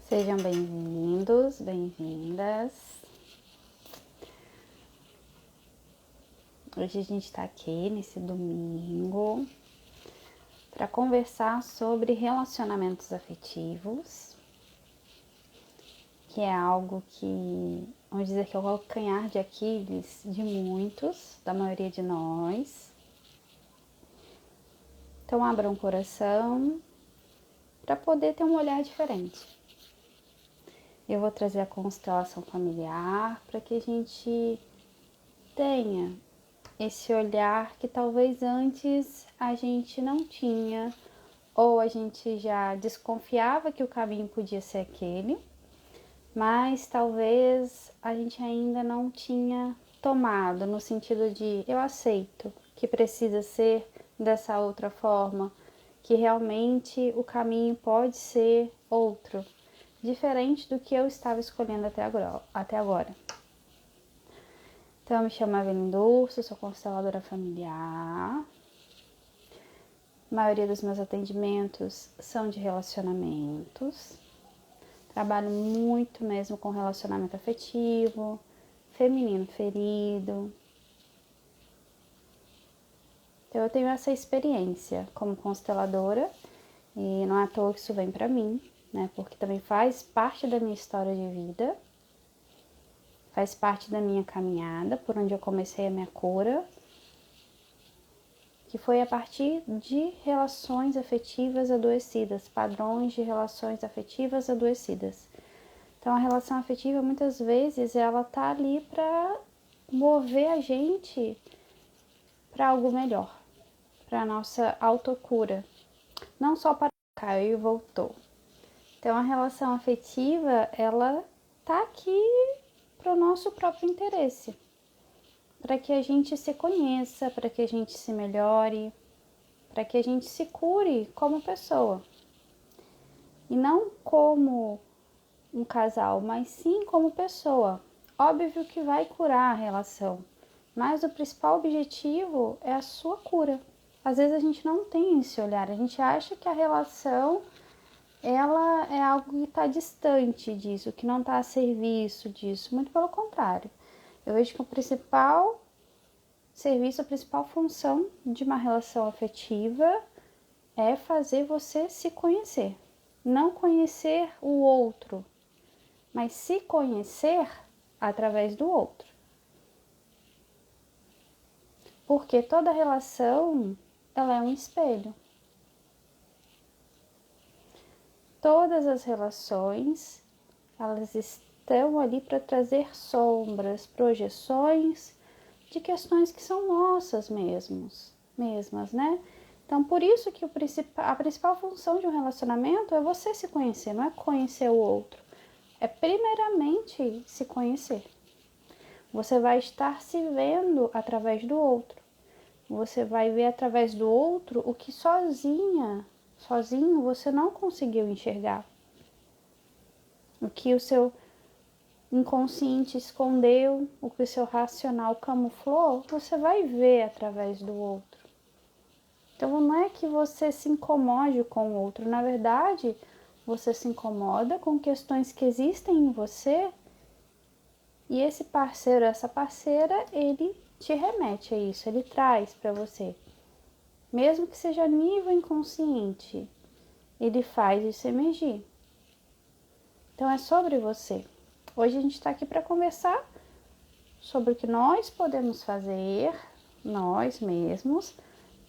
Sejam bem-vindos, bem-vindas. Hoje a gente está aqui nesse domingo para conversar sobre relacionamentos afetivos, que é algo que, vamos dizer que é o calcanhar de Aquiles de muitos, da maioria de nós. Então abram o coração para poder ter um olhar diferente. Eu vou trazer a constelação familiar para que a gente tenha esse olhar que talvez antes a gente não tinha, ou a gente já desconfiava que o caminho podia ser aquele, mas talvez a gente ainda não tinha tomado, no sentido de eu aceito que precisa ser dessa outra forma, que realmente o caminho pode ser outro, diferente do que eu estava escolhendo até agora. Então, eu me chamo Evelyn Durso, sou consteladora familiar. A maioria dos meus atendimentos são de relacionamentos. Trabalho muito mesmo com relacionamento afetivo, feminino ferido. Então, eu tenho essa experiência como consteladora e não é à toa que isso vem pra mim, né? Porque também faz parte da minha história de vida, faz parte da minha caminhada, por onde eu comecei a minha cura, que foi a partir de relações afetivas adoecidas, padrões de relações afetivas adoecidas. Então, a relação afetiva, muitas vezes, ela tá ali para mover a gente para algo melhor, para a nossa autocura, não só para caiu e voltou. Então, a relação afetiva, ela tá aqui para o nosso próprio interesse, para que a gente se conheça, para que a gente se melhore, para que a gente se cure como pessoa. E não como um casal, mas sim como pessoa. Óbvio que vai curar a relação, mas o principal objetivo é a sua cura. Às vezes a gente não tem esse olhar, a gente acha que a relação ela é algo que está distante disso, que não está a serviço disso. Muito pelo contrário. Eu vejo que o principal serviço, a principal função de uma relação afetiva é fazer você se conhecer. Não conhecer o outro, mas se conhecer através do outro. Porque toda relação, ela é um espelho. Todas as relações, elas estão ali para trazer sombras, projeções de questões que são nossas mesmas, né? Então, por isso que a principal função de um relacionamento é você se conhecer, não é conhecer o outro. É primeiramente se conhecer. Você vai estar se vendo através do outro. Você vai ver através do outro o que sozinho você não conseguiu enxergar. O que o seu inconsciente escondeu, o que o seu racional camuflou, você vai ver através do outro. Então não é que você se incomode com o outro, na verdade, você se incomoda com questões que existem em você e esse parceiro, essa parceira, ele te remete a isso, ele traz para você. Mesmo que seja a nível inconsciente, ele faz isso emergir. Então é sobre você. Hoje a gente está aqui para conversar sobre o que nós podemos fazer, nós mesmos,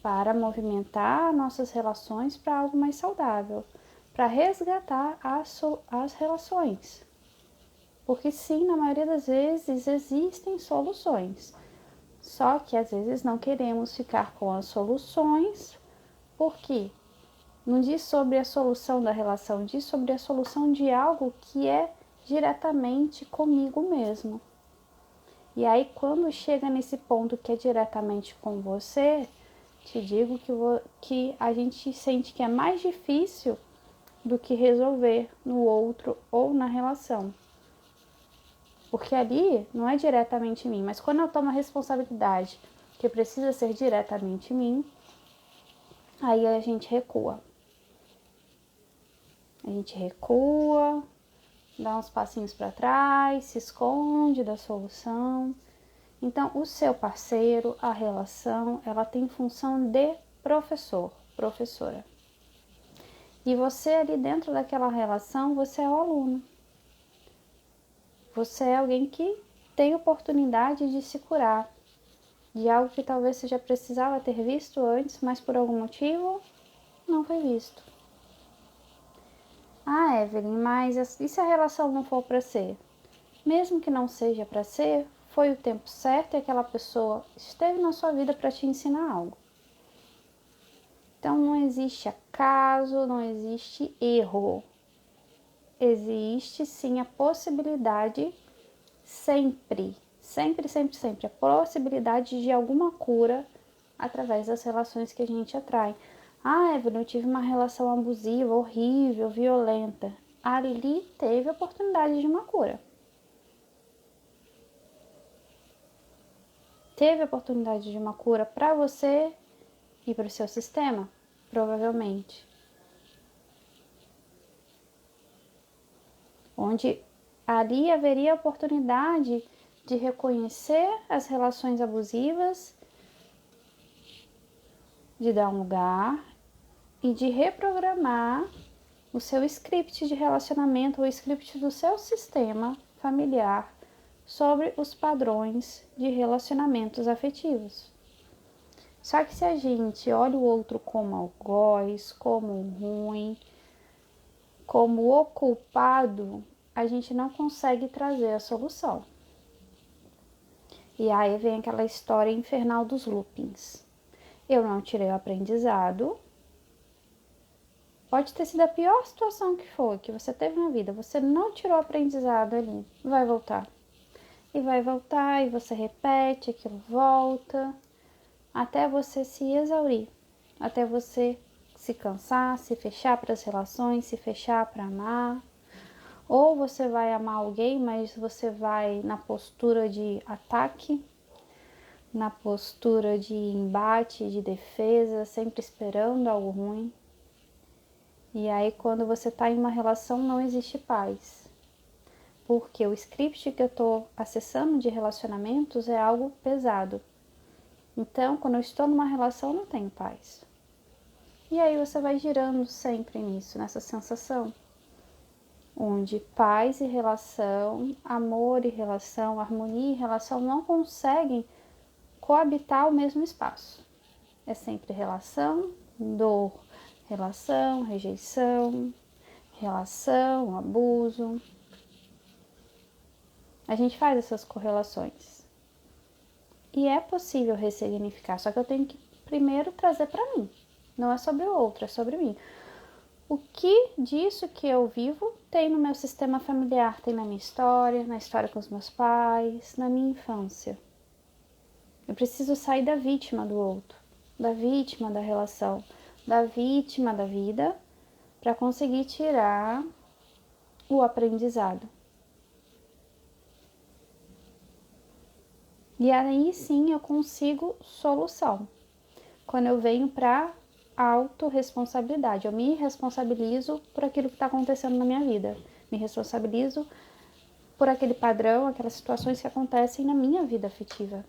para movimentar nossas relações para algo mais saudável, para resgatar as relações. Porque sim, na maioria das vezes existem soluções, só que às vezes não queremos ficar com as soluções, porque não diz sobre a solução da relação, diz sobre a solução de algo que é diretamente comigo mesmo. E aí, quando chega nesse ponto que é diretamente com você, te digo que a gente sente que é mais difícil do que resolver no outro ou na relação. Porque ali não é diretamente em mim, mas quando eu tomo a responsabilidade que precisa ser diretamente em mim, aí a gente recua. A gente recua, dá uns passinhos para trás, se esconde da solução. Então, o seu parceiro, a relação, ela tem função de professor, professora. E você ali dentro daquela relação, você é o aluno. Você é alguém que tem oportunidade de se curar de algo que talvez você já precisava ter visto antes, mas por algum motivo não foi visto. Ah, Evelyn, mas e se a relação não for para ser? Mesmo que não seja para ser, foi o tempo certo e aquela pessoa esteve na sua vida para te ensinar algo. Então não existe acaso, não existe erro. Existe sim a possibilidade sempre, a possibilidade de alguma cura através das relações que a gente atrai. Ah, Evelyn, eu tive uma relação abusiva, horrível, violenta. Ali teve a oportunidade de uma cura. Teve a oportunidade de uma cura para você e para o seu sistema? Provavelmente. Onde ali haveria a oportunidade de reconhecer as relações abusivas, de dar um lugar e de reprogramar o seu script de relacionamento, o script do seu sistema familiar sobre os padrões de relacionamentos afetivos. Só que se a gente olha o outro como algoz, como ruim, como o culpado, a gente não consegue trazer a solução. E aí vem aquela história infernal dos loopings. Eu não tirei o aprendizado. Pode ter sido a pior situação que foi, que você teve na vida. Você não tirou o aprendizado ali. Vai voltar. E vai voltar, e você repete, aquilo volta, até você se exaurir. Até você se cansar, se fechar para as relações, se fechar para amar. Ou você vai amar alguém, mas você vai na postura de ataque, na postura de embate, de defesa, sempre esperando algo ruim. E aí quando você está em uma relação não existe paz. Porque o script que eu estou acessando de relacionamentos é algo pesado. Então, quando eu estou numa relação, eu não tenho paz. E aí você vai girando sempre nisso, nessa sensação. Onde paz e relação, amor e relação, harmonia e relação não conseguem coabitar o mesmo espaço. É sempre relação, dor, relação, rejeição, relação, abuso. A gente faz essas correlações. E é possível ressignificar, só que eu tenho que primeiro trazer para mim. Não é sobre o outro, é sobre mim. O que disso que eu vivo tem no meu sistema familiar, tem na minha história, na história com os meus pais, na minha infância. Eu preciso sair da vítima do outro, da vítima da relação, da vítima da vida, para conseguir tirar o aprendizado. E aí sim eu consigo solução. Quando eu venho para autorresponsabilidade, eu me responsabilizo por aquilo que está acontecendo na minha vida. Me responsabilizo por aquele padrão, aquelas situações que acontecem na minha vida afetiva.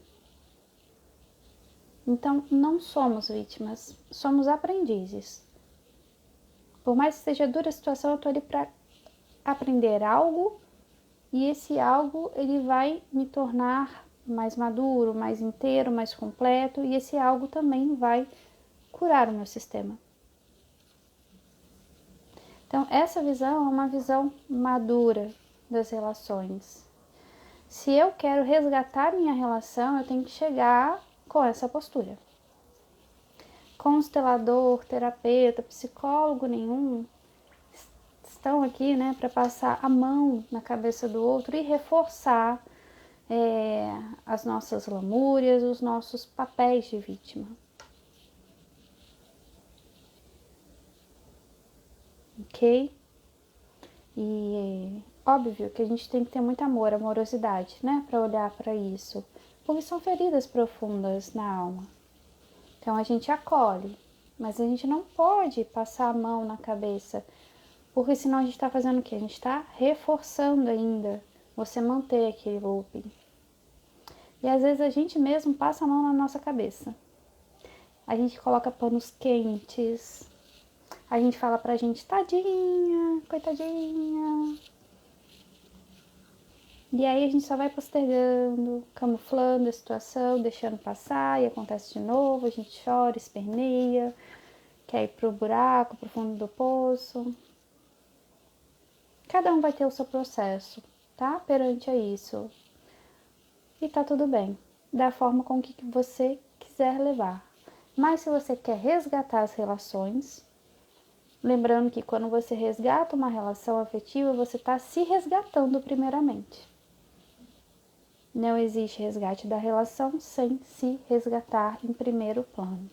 Então, não somos vítimas, somos aprendizes. Por mais que seja dura a situação, eu estou ali para aprender algo e esse algo ele vai me tornar mais maduro, mais inteiro, mais completo e esse algo também vai curar o meu sistema. Então, essa visão é uma visão madura das relações. Se eu quero resgatar minha relação, eu tenho que chegar com essa postura. Constelador, terapeuta, psicólogo nenhum estão aqui, né, para passar a mão na cabeça do outro e reforçar as nossas lamúrias, os nossos papéis de vítima. Ok? E óbvio que a gente tem que ter muito amor, amorosidade, né, para olhar para isso, porque são feridas profundas na alma. Então a gente acolhe, mas a gente não pode passar a mão na cabeça Porque senão a gente está fazendo o quê? A gente está reforçando ainda você manter aquele looping. E às vezes a gente mesmo passa a mão na nossa cabeça. A gente coloca panos quentes. A gente fala pra gente, tadinha, coitadinha. E aí a gente só vai postergando, camuflando a situação, deixando passar e acontece de novo. A gente chora, esperneia, quer ir pro buraco, pro fundo do poço. Cada um vai ter o seu processo, tá? Perante a isso. E tá tudo bem, da forma com que você quiser levar. Mas se você quer resgatar as relações, lembrando que quando você resgata uma relação afetiva, você está se resgatando primeiramente. Não existe resgate da relação sem se resgatar em primeiro plano.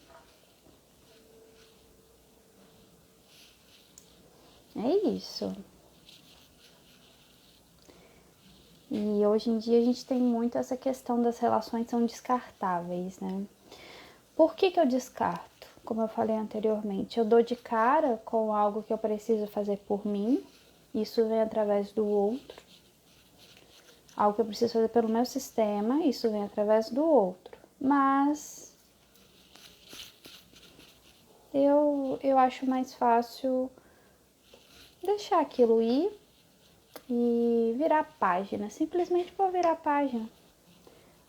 É isso. E hoje em dia a gente tem muito essa questão das relações são descartáveis, né? Por que eu descarto? Como eu falei anteriormente, eu dou de cara com algo que eu preciso fazer por mim, isso vem através do outro. Algo que eu preciso fazer pelo meu sistema, isso vem através do outro. Mas eu acho mais fácil deixar aquilo ir e virar página. Simplesmente vou virar página.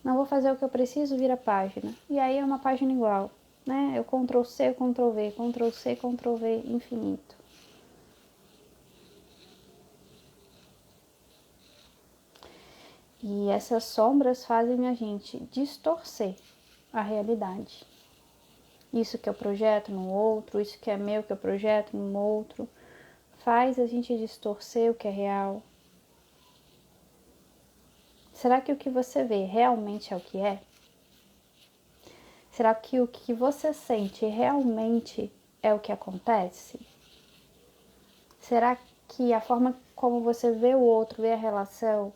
Não vou fazer o que eu preciso, vira página. E aí é uma página igual, né? Eu Ctrl C, Ctrl V, Ctrl C, Ctrl V, infinito. E essas sombras fazem a gente distorcer a realidade. Isso que eu projeto no outro, isso que é meu que eu projeto no outro, faz a gente distorcer o que é real. Será que o que você vê realmente é o que é? Será que o que você sente realmente é o que acontece? Será que a forma como você vê o outro, vê a relação,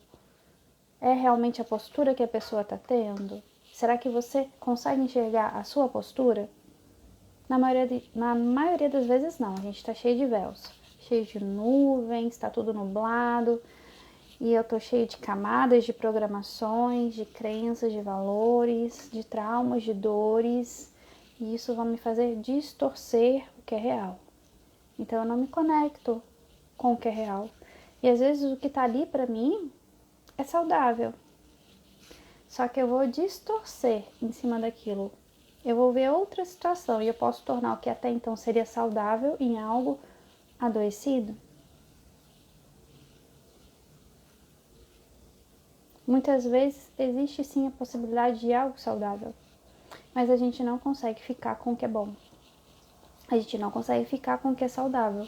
é realmente a postura que a pessoa está tendo? Será que você consegue enxergar a sua postura? Na maioria das vezes não, a gente está cheio de véus, cheio de nuvens, está tudo nublado e eu tô cheio de camadas, de programações, de crenças, de valores, de traumas, de dores e isso vai me fazer distorcer o que é real. Então eu não me conecto com o que é real. E às vezes o que está ali para mim é saudável. Só que eu vou distorcer em cima daquilo. Eu vou ver outra situação e eu posso tornar o que até então seria saudável em algo adoecido. Muitas vezes existe sim a possibilidade de algo saudável, mas a gente não consegue ficar com o que é bom. A gente não consegue ficar com o que é saudável.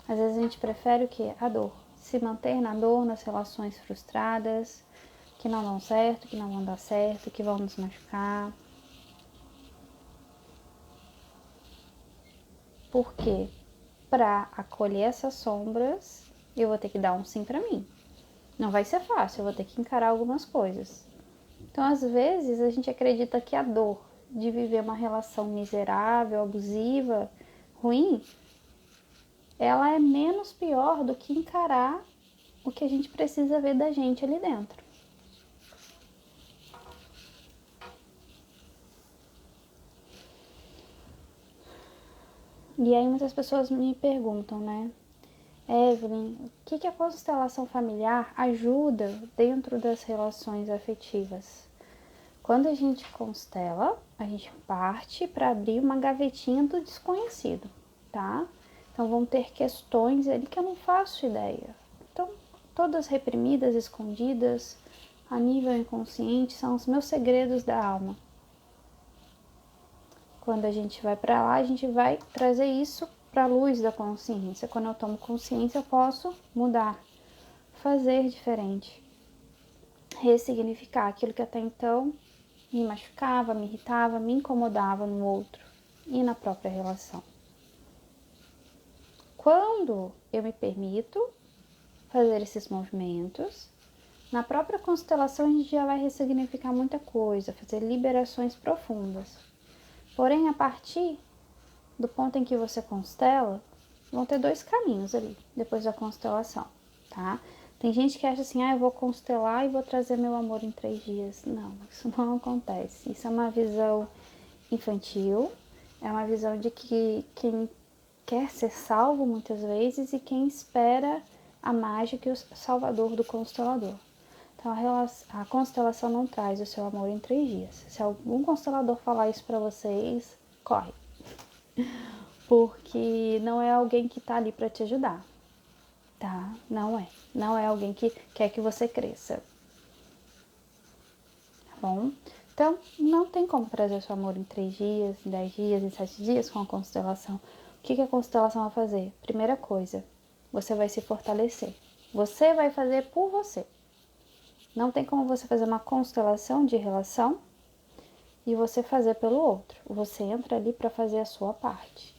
Às vezes a gente prefere o que? A dor. Se manter na dor, nas relações frustradas, que não dão certo, que não vão dar certo, que vão nos machucar. Porque para acolher essas sombras, eu vou ter que dar um sim para mim. Não vai ser fácil, eu vou ter que encarar algumas coisas. Então, às vezes, a gente acredita que a dor de viver uma relação miserável, abusiva, ruim, ela é menos pior do que encarar o que a gente precisa ver da gente ali dentro. E aí muitas pessoas me perguntam, né? Evelyn, o que a constelação familiar ajuda dentro das relações afetivas? Quando a gente constela, a gente parte para abrir uma gavetinha do desconhecido, tá? Então vão ter questões ali que eu não faço ideia. Então, todas reprimidas, escondidas, a nível inconsciente, são os meus segredos da alma. Quando a gente vai para lá, a gente vai trazer isso para a luz da consciência. Quando eu tomo consciência, eu posso mudar, fazer diferente, ressignificar aquilo que até então me machucava, me irritava, me incomodava no outro e na própria relação. Quando eu me permito fazer esses movimentos, na própria constelação a gente já vai ressignificar muita coisa, fazer liberações profundas. Porém, a partir do ponto em que você constela, vão ter 2 caminhos ali, depois da constelação, tá? Tem gente que acha assim, eu vou constelar e vou trazer meu amor em 3 dias. Não, isso não acontece. Isso é uma visão infantil, é uma visão de que quem quer ser salvo muitas vezes e quem espera a mágica e o salvador do constelador. Então a constelação não traz o seu amor em 3 dias. Se algum constelador falar isso para vocês, corre. Porque não é alguém que tá ali para te ajudar, tá? Não é. Não é alguém que quer que você cresça. Tá bom? Então, não tem como trazer seu amor em 3 dias, em 10 dias, em 7 dias com a constelação. O que a constelação vai fazer? Primeira coisa, você vai se fortalecer. Você vai fazer por você. Não tem como você fazer uma constelação de relação e você fazer pelo outro. Você entra ali para fazer a sua parte.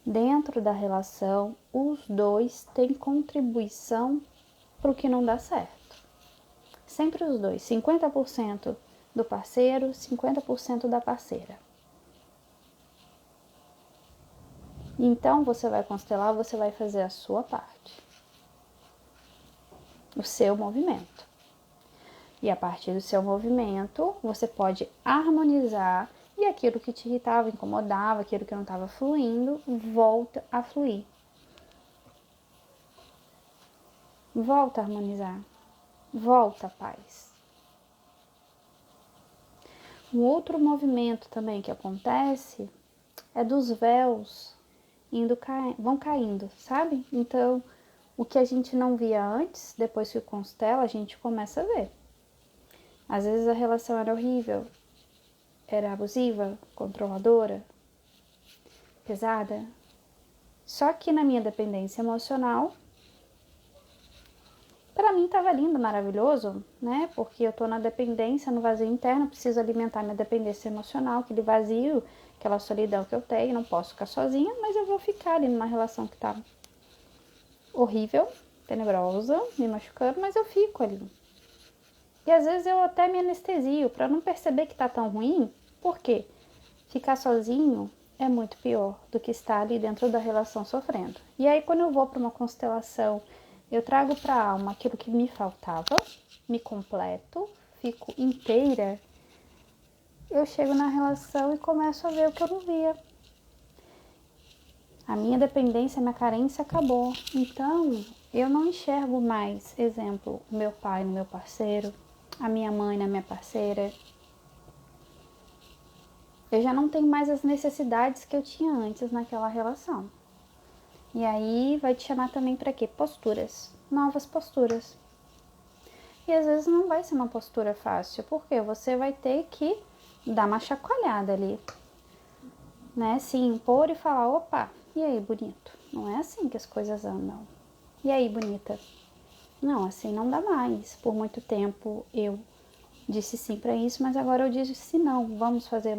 Dentro da relação, os dois têm contribuição para o que não dá certo. Sempre os dois, 50% do parceiro, 50% da parceira. Então você vai constelar, você vai fazer a sua parte, o seu movimento. E a partir do seu movimento, você pode harmonizar e aquilo que te irritava, incomodava, aquilo que não estava fluindo, volta a fluir. Volta a harmonizar. Volta a paz. Um outro movimento também que acontece é dos véus vão caindo, sabe? Então, o que a gente não via antes, depois que constela, a gente começa a ver. Às vezes a relação era horrível, era abusiva, controladora, pesada. Só que na minha dependência emocional, para mim estava lindo, maravilhoso, né? Porque eu tô na dependência, no vazio interno, preciso alimentar minha dependência emocional, aquele vazio, aquela solidão que eu tenho, não posso ficar sozinha, mas eu vou ficar ali numa relação que tá horrível, tenebrosa, me machucando, mas eu fico ali. E às vezes eu até me anestesio para não perceber que tá tão ruim. Por quê? Ficar sozinho é muito pior do que estar ali dentro da relação sofrendo. E aí quando eu vou para uma constelação, eu trago para a alma aquilo que me faltava, me completo, fico inteira. Eu chego na relação e começo a ver o que eu não via. A minha dependência, a minha carência acabou. Então, eu não enxergo mais, exemplo, o meu pai no meu parceiro, a minha mãe na minha parceira. Eu já não tenho mais as necessidades que eu tinha antes naquela relação. E aí vai te chamar também para quê? Posturas, novas posturas. E às vezes não vai ser uma postura fácil, porque você vai ter que dar uma chacoalhada ali, né? Se impor e falar, opa, e aí, bonito? Não é assim que as coisas andam. E aí, bonita? Não, assim não dá mais. Por muito tempo eu disse sim para isso, mas agora eu disse não. Vamos fazer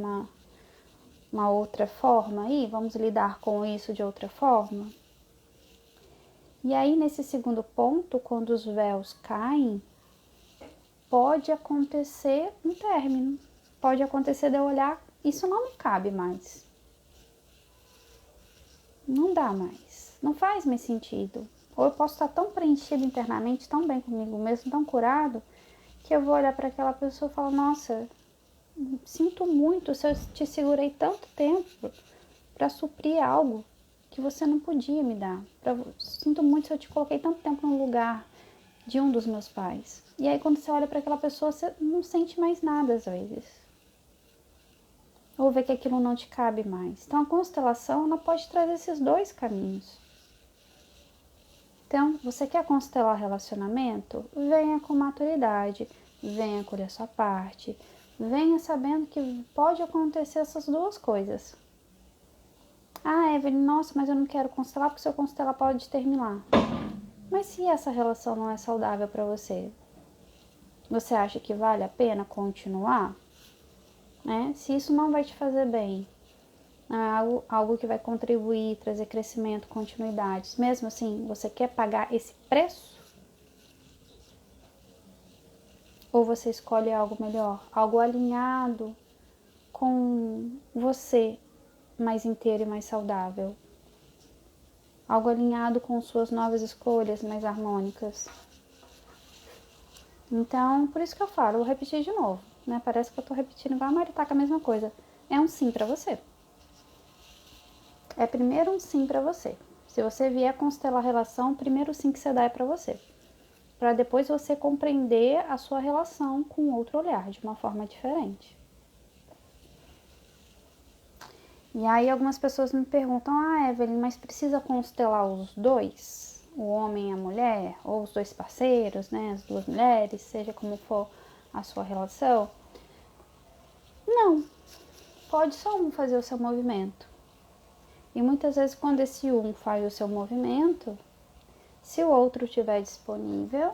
uma outra forma aí? Vamos lidar com isso de outra forma? E aí, nesse segundo ponto, quando os véus caem, pode acontecer um término. Pode acontecer de eu olhar, isso não me cabe mais. Não dá mais. Não faz mais sentido. Ou eu posso estar tão preenchido internamente, tão bem comigo mesmo, tão curado, que eu vou olhar para aquela pessoa e falar, nossa, sinto muito se eu te segurei tanto tempo para suprir algo que você não podia me dar. Sinto muito se eu te coloquei tanto tempo no lugar de um dos meus pais. E aí quando você olha para aquela pessoa, você não sente mais nada às vezes. Ou vê que aquilo não te cabe mais. Então a constelação ela pode trazer esses 2 caminhos. Então, você quer constelar relacionamento? Venha com maturidade, venha colher sua parte, venha sabendo que pode acontecer essas 2 coisas. Ah, Evelyn, nossa, mas eu não quero constelar porque se eu constelar pode terminar. Mas se essa relação não é saudável para você, você acha que vale a pena continuar? Né? Se isso não vai te fazer bem, algo que vai contribuir, trazer crescimento, continuidade. Mesmo assim, você quer pagar esse preço? Ou você escolhe algo melhor, algo alinhado com você, mais inteiro e mais saudável. Algo alinhado com suas novas escolhas, mais harmônicas. Então, por isso que eu falo, vou repetir de novo, né? Parece que eu tô repetindo igual a Maritaca, a mesma coisa. É um sim pra você. É primeiro um sim pra você. Se você vier constelar a relação, o primeiro sim que você dá é pra você. Pra depois você compreender a sua relação com outro olhar, de uma forma diferente. E aí algumas pessoas me perguntam, Evelyn, mas precisa constelar os dois? O homem e a mulher? Ou os dois parceiros, né? As duas mulheres, seja como for a sua relação? Não, pode só um fazer o seu movimento. E muitas vezes quando esse um faz o seu movimento, se o outro estiver disponível,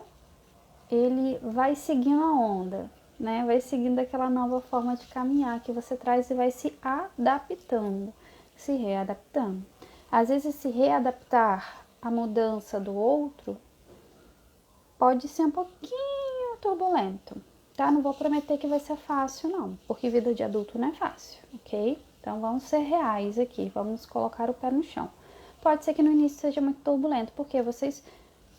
ele vai seguindo a onda, né? Vai seguindo aquela nova forma de caminhar que você traz e vai se adaptando, se readaptando. Às vezes se readaptar à mudança do outro pode ser um pouquinho turbulento, tá? Não vou prometer que vai ser fácil não, porque vida de adulto não é fácil, ok? Então vamos ser reais aqui, vamos colocar o pé no chão. Pode ser que no início seja muito turbulento, porque vocês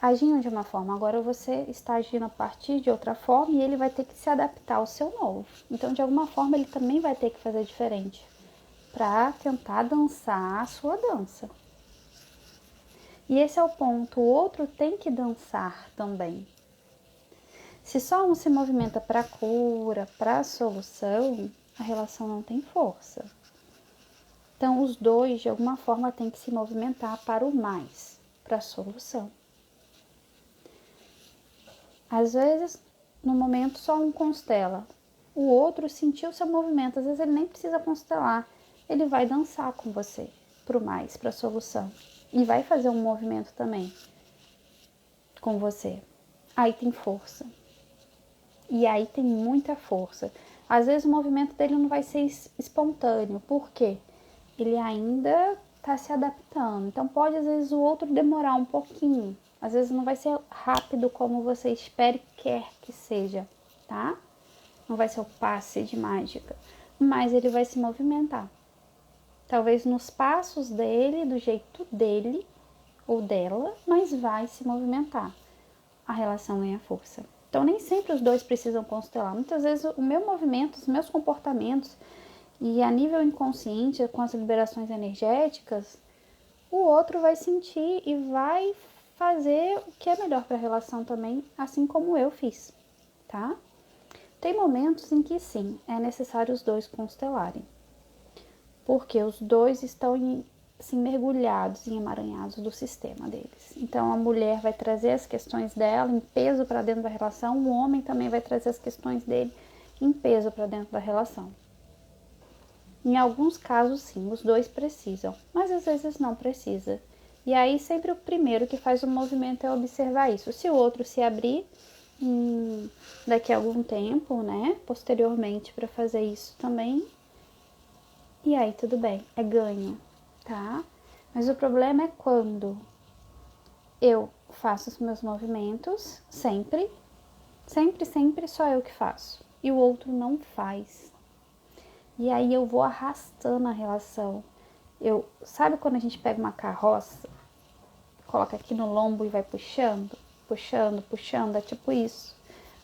agiam de uma forma, agora você está agindo a partir de outra forma e ele vai ter que se adaptar ao seu novo. Então, de alguma forma, ele também vai ter que fazer diferente para tentar dançar a sua dança. E esse é o ponto, o outro tem que dançar também. Se só um se movimenta para a cura, para a solução, a relação não tem força. Então, os dois, de alguma forma, têm que se movimentar para o mais, para a solução. Às vezes, no momento, só um constela. O outro sentiu seu movimento. Às vezes, ele nem precisa constelar. Ele vai dançar com você, pro mais, pra solução. E vai fazer um movimento também com você. Aí tem força. E aí tem muita força. Às vezes, o movimento dele não vai ser espontâneo. Por quê? Ele ainda está se adaptando. Então, pode, às vezes, o outro demorar um pouquinho. Às vezes não vai ser rápido como você espera e quer que seja, tá? Não vai ser o passe de mágica, mas ele vai se movimentar. Talvez nos passos dele, do jeito dele ou dela, mas vai se movimentar. A relação ganha força. Então nem sempre os dois precisam constelar. Muitas vezes o meu movimento, os meus comportamentos e a nível inconsciente, com as liberações energéticas, o outro vai sentir e vai fazer o que é melhor para a relação também, assim como eu fiz, tá? Tem momentos em que sim, é necessário os dois constelarem, porque os dois estão assim, mergulhados e emaranhados do sistema deles. Então a mulher vai trazer as questões dela em peso para dentro da relação, o homem também vai trazer as questões dele em peso para dentro da relação. Em alguns casos sim, os dois precisam, mas às vezes não precisa. E aí sempre o primeiro que faz o movimento é observar isso. Se o outro se abrir daqui a algum tempo, né, posteriormente para fazer isso também, e aí tudo bem, é ganho, tá? Mas o problema é quando eu faço os meus movimentos, sempre só eu que faço, e o outro não faz. E aí eu vou arrastando a relação. Sabe quando a gente pega uma carroça, coloca aqui no lombo e vai puxando, puxando, puxando, é tipo isso.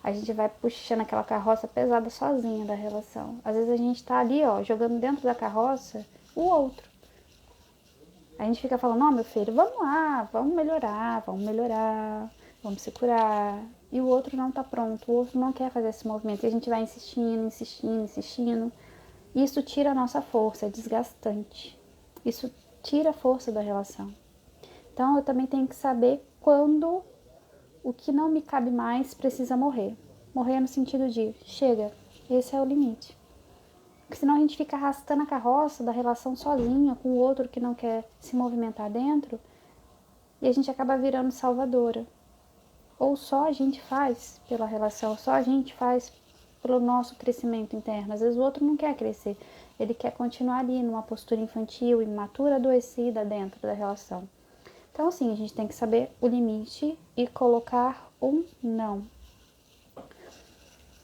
A gente vai puxando aquela carroça pesada sozinha da relação. Às vezes a gente tá ali, ó, jogando dentro da carroça o outro. A gente fica falando, ó, meu filho, vamos lá, vamos se curar. E o outro não tá pronto, o outro não quer fazer esse movimento. E a gente vai insistindo, insistindo, insistindo. Isso tira a nossa força, é desgastante. Isso tira a força da relação. Então eu também tenho que saber quando o que não me cabe mais precisa morrer. Morrer no sentido de, chega, esse é o limite. Porque senão a gente fica arrastando a carroça da relação sozinha com o outro que não quer se movimentar dentro e a gente acaba virando salvadora. Ou só a gente faz pela relação, só a gente faz pelo nosso crescimento interno. Às vezes o outro não quer crescer, ele quer continuar ali numa postura infantil, imatura, adoecida dentro da relação. Então, assim, a gente tem que saber o limite e colocar um não.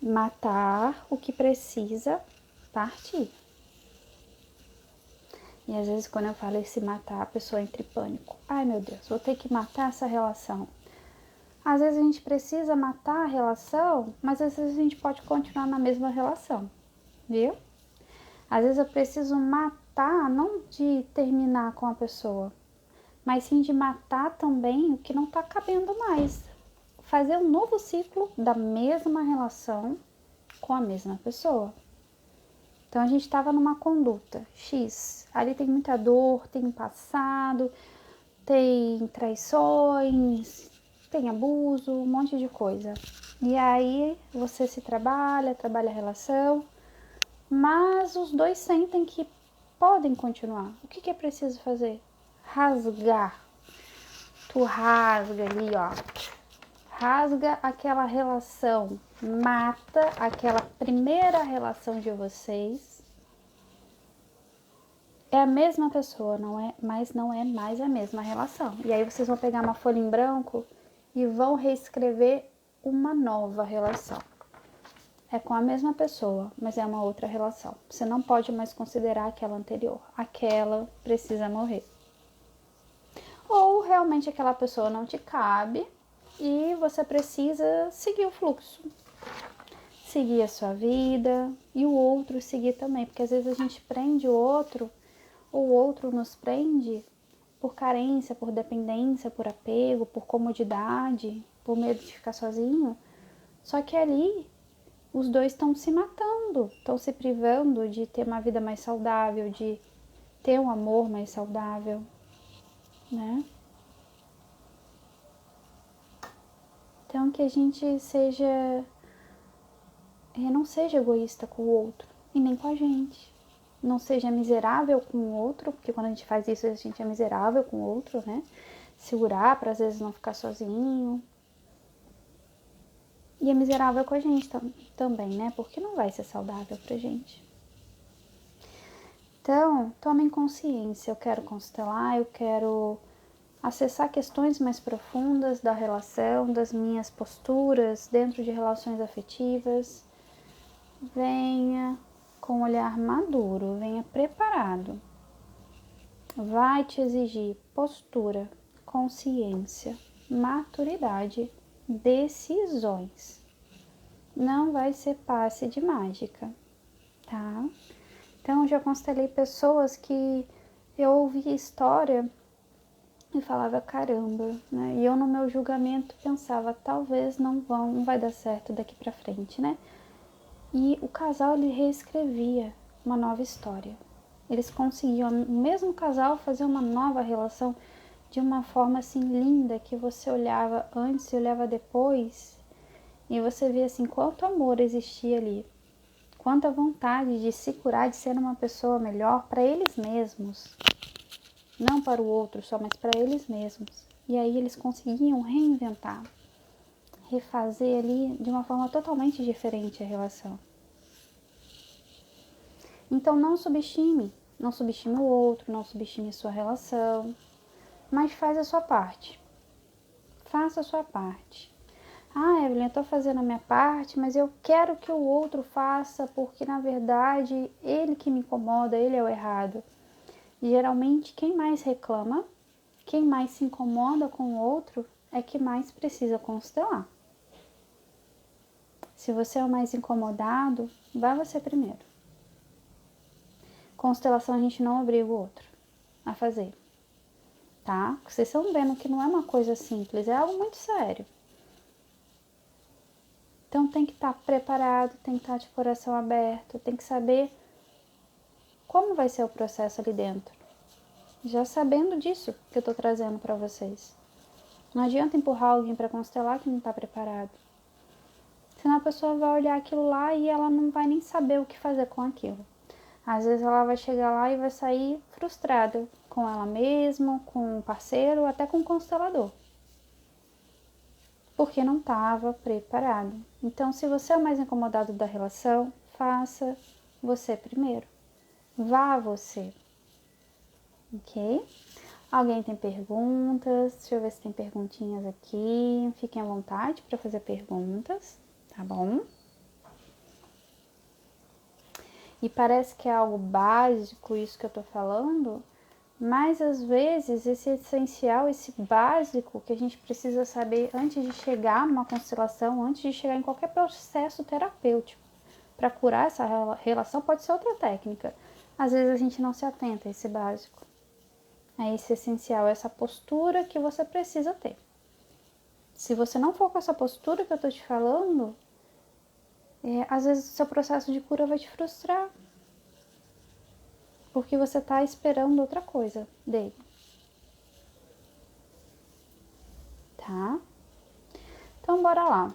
Matar o que precisa partir. E às vezes quando eu falo em se matar, a pessoa entra em pânico. Ai meu Deus, vou ter que matar essa relação. Às vezes a gente precisa matar a relação, mas às vezes a gente pode continuar na mesma relação, viu? Às vezes eu preciso matar, não de terminar com a pessoa, mas sim de matar também o que não tá cabendo mais. Fazer um novo ciclo da mesma relação com a mesma pessoa. Então a gente estava numa conduta X, ali tem muita dor, tem passado, tem traições, tem abuso, um monte de coisa. E aí você se trabalha a relação, mas os dois sentem que podem continuar. O que é preciso fazer? Rasgar. Tu rasga ali, ó. Rasga aquela relação, mata aquela primeira relação de vocês. É a mesma pessoa, não é, mas não é mais a mesma relação. E aí vocês vão pegar uma folha em branco e vão reescrever uma nova relação. É com a mesma pessoa, mas é uma outra relação. Você não pode mais considerar aquela anterior. Aquela precisa morrer. Ou realmente aquela pessoa não te cabe e você precisa seguir o fluxo. Seguir a sua vida e o outro seguir também. Porque às vezes a gente prende o outro nos prende por carência, por dependência, por apego, por comodidade, por medo de ficar sozinho. Só que ali os dois estão se matando, estão se privando de ter uma vida mais saudável, de ter um amor mais saudável, né? Então que a gente não seja egoísta com o outro e nem com a gente. Não seja miserável com o outro, porque quando a gente faz isso a gente é miserável com o outro, né? Segurar para às vezes não ficar sozinho. E é miserável com a gente também, né? Porque não vai ser saudável pra gente. Então, tomem consciência. Eu quero constelar, eu quero acessar questões mais profundas da relação, das minhas posturas dentro de relações afetivas. Venha com um olhar maduro, venha preparado. Vai te exigir postura, consciência, maturidade, decisões. Não vai ser passe de mágica, tá? Então, já constelei pessoas que eu ouvia história e falava, caramba, né? E eu no meu julgamento pensava, talvez não vai dar certo daqui pra frente, né? E o casal, ele reescrevia uma nova história. Eles conseguiam, o mesmo casal, fazer uma nova relação de uma forma assim linda, que você olhava antes e olhava depois, e você via assim, quanto amor existia ali. Quanta vontade de se curar, de ser uma pessoa melhor para eles mesmos. Não para o outro só, mas para eles mesmos. E aí eles conseguiam reinventar, refazer ali de uma forma totalmente diferente a relação. Então não subestime o outro, não subestime a sua relação, mas faz a sua parte. Faça a sua parte. Ah, Evelyn, eu estou fazendo a minha parte, mas eu quero que o outro faça, porque na verdade ele que me incomoda, ele é o errado. E geralmente quem mais reclama, quem mais se incomoda com o outro, é que mais precisa constelar. Se você é o mais incomodado, vá você primeiro. Constelação a gente não obriga o outro a fazer, tá? Vocês estão vendo que não é uma coisa simples, é algo muito sério. Então tem que estar preparado, tem que estar de coração aberto, tem que saber como vai ser o processo ali dentro. Já sabendo disso que eu estou trazendo para vocês. Não adianta empurrar alguém para constelar que não está preparado. Senão a pessoa vai olhar aquilo lá e ela não vai nem saber o que fazer com aquilo. Às vezes ela vai chegar lá e vai sair frustrada com ela mesma, com o parceiro, até com o constelador. Porque não estava preparado. Então, se você é o mais incomodado da relação, faça você primeiro. Vá você. Ok? Alguém tem perguntas? Deixa eu ver se tem perguntinhas aqui. Fiquem à vontade para fazer perguntas, tá bom? E parece que é algo básico isso que eu tô falando, mas às vezes esse essencial, esse básico que a gente precisa saber antes de chegar numa constelação, antes de chegar em qualquer processo terapêutico, para curar essa relação, pode ser outra técnica. Às vezes a gente não se atenta a esse básico, a esse essencial, essa postura que você precisa ter. Se você não for com essa postura que eu tô te falando, às vezes o seu processo de cura vai te frustrar, porque você tá esperando outra coisa dele. Tá? Então bora lá.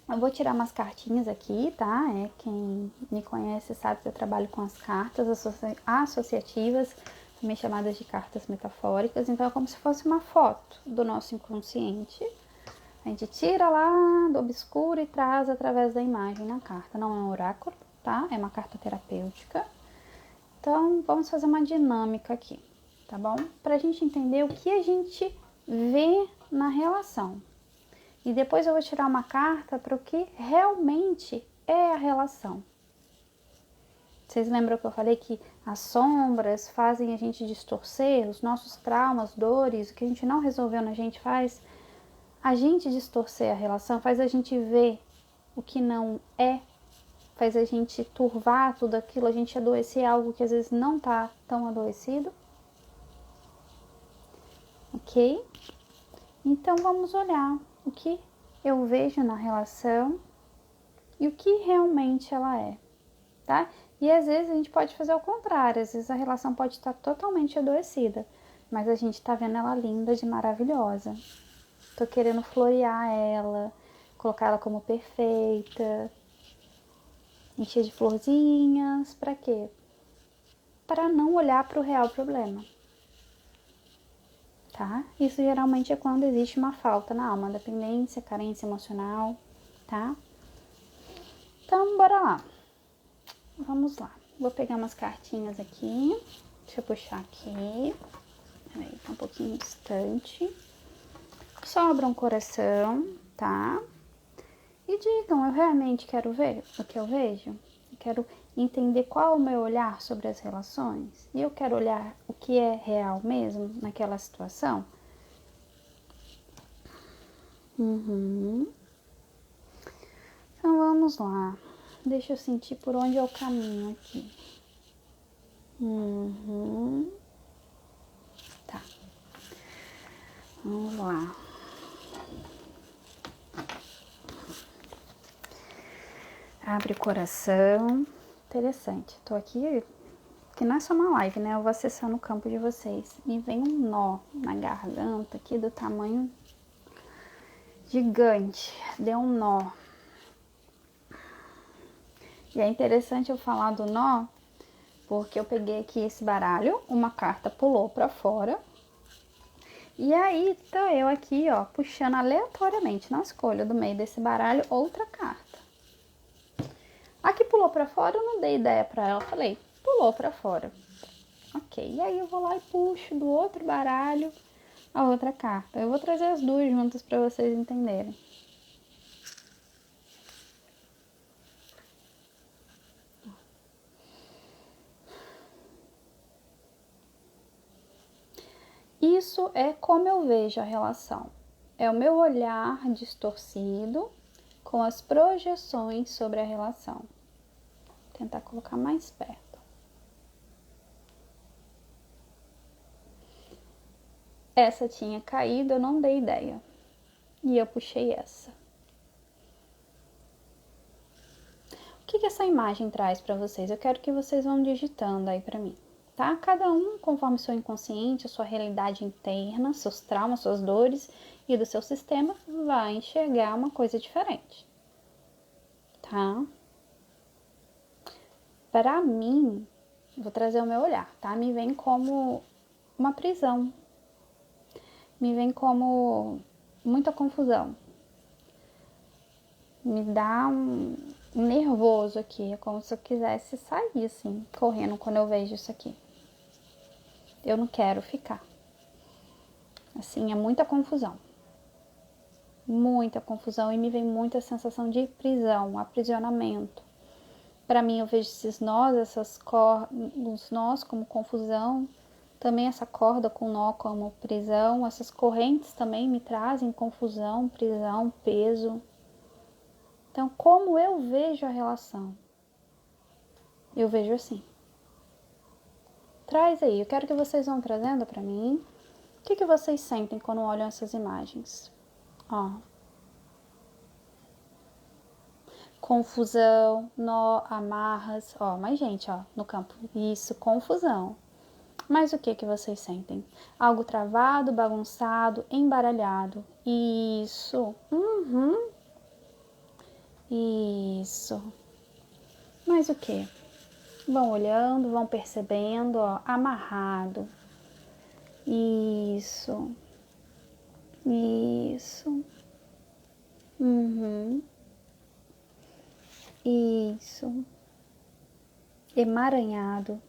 Eu vou tirar umas cartinhas aqui, tá? Quem me conhece sabe que eu trabalho com as cartas associativas, também chamadas de cartas metafóricas. Então é como se fosse uma foto do nosso inconsciente. A gente tira lá do obscuro e traz através da imagem na carta. Não é um oráculo, tá? É uma carta terapêutica. Então vamos fazer uma dinâmica aqui, tá bom? Pra gente entender o que a gente vê na relação. E depois eu vou tirar uma carta para o que realmente é a relação. Vocês lembram que eu falei que as sombras fazem a gente distorcer, os nossos traumas, dores, o que a gente não resolveu na gente faz a gente distorcer a relação, faz a gente ver o que não é, faz a gente turvar tudo aquilo, a gente adoecer algo que às vezes não tá tão adoecido. Ok? Então vamos olhar o que eu vejo na relação e o que realmente ela é, tá? E às vezes a gente pode fazer o contrário, às vezes a relação pode estar totalmente adoecida, mas a gente tá vendo ela linda de maravilhosa. Tô querendo florear ela, colocar ela como perfeita, encher de florzinhas, pra quê? Para não olhar para o real problema. Tá? Isso geralmente é quando existe uma falta na alma, dependência, carência emocional, tá? Então, bora lá. Vamos lá. Vou pegar umas cartinhas aqui. Deixa eu puxar aqui. Peraí, tá um pouquinho distante. Só abra um coração, tá? E digam, eu realmente quero ver o que eu vejo? Eu quero entender qual é o meu olhar sobre as relações? E eu quero olhar o que é real mesmo naquela situação? Então vamos lá. Deixa eu sentir por onde é o caminho aqui. Tá. Vamos lá. Abre o coração. Interessante. Tô aqui, que não é só uma live, né? Eu vou acessando o campo de vocês. Me vem um nó na garganta aqui do tamanho gigante. Deu um nó. E é interessante eu falar do nó, porque eu peguei aqui esse baralho, uma carta pulou pra fora. E aí, tô eu aqui, ó, puxando aleatoriamente, na escolha do meio desse baralho, outra carta. A que pulou pra fora, eu não dei ideia pra ela, falei, pulou pra fora. Ok, e aí eu vou lá e puxo do outro baralho a outra carta. Eu vou trazer as duas juntas pra vocês entenderem. Isso é como eu vejo a relação. É o meu olhar distorcido com as projeções sobre a relação. Vou tentar colocar mais perto. Essa tinha caído, eu não dei ideia. E eu puxei essa. O que essa imagem traz para vocês? Eu quero que vocês vão digitando aí para mim, tá? Cada um, conforme seu inconsciente, a sua realidade interna, seus traumas, suas dores e do seu sistema, vai enxergar uma coisa diferente, tá? Para mim, vou trazer o meu olhar, tá? Me vem como uma prisão. Me vem como muita confusão. Me dá um nervoso aqui. É como se eu quisesse sair, assim, correndo quando eu vejo isso aqui. Eu não quero ficar. Assim, é muita confusão. Muita confusão e me vem muita sensação de prisão, aprisionamento. Para mim, eu vejo esses nós, os nós como confusão, também essa corda com nó como prisão, essas correntes também me trazem confusão, prisão, peso. Então, como eu vejo a relação? Eu vejo assim. Traz aí, eu quero que vocês vão trazendo para mim. O que vocês sentem quando olham essas imagens? Ó. Confusão, nó, amarras. Ó, mas gente, ó, no campo. Isso, confusão. Mas o que vocês sentem? Algo travado, bagunçado, embaralhado. Isso. Isso. Mas o que? Vão olhando, vão percebendo, ó, amarrado. Isso. Isso. Isso. Emaranhado.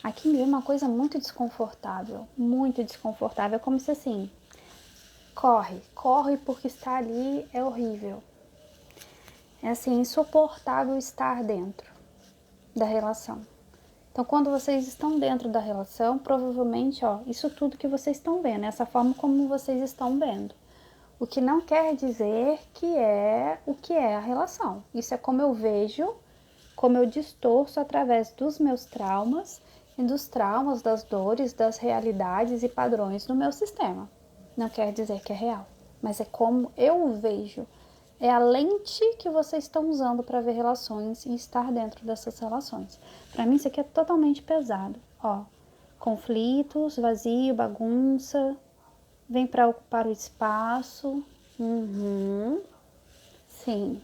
Aqui me vem uma coisa muito desconfortável. Muito desconfortável. Como se assim, corre porque estar ali é horrível. É assim, insuportável estar dentro da relação. Então, quando vocês estão dentro da relação, provavelmente, ó, isso tudo que vocês estão vendo, essa forma como vocês estão vendo. O que não quer dizer que é o que é a relação. Isso é como eu vejo, como eu distorço através dos meus traumas e dos traumas, das dores, das realidades e padrões do meu sistema. Não quer dizer que é real, mas é como eu vejo. É a lente que vocês estão usando para ver relações e estar dentro dessas relações. Para mim isso aqui é totalmente pesado. Ó, conflitos, vazio, bagunça, vem para ocupar o espaço. Sim.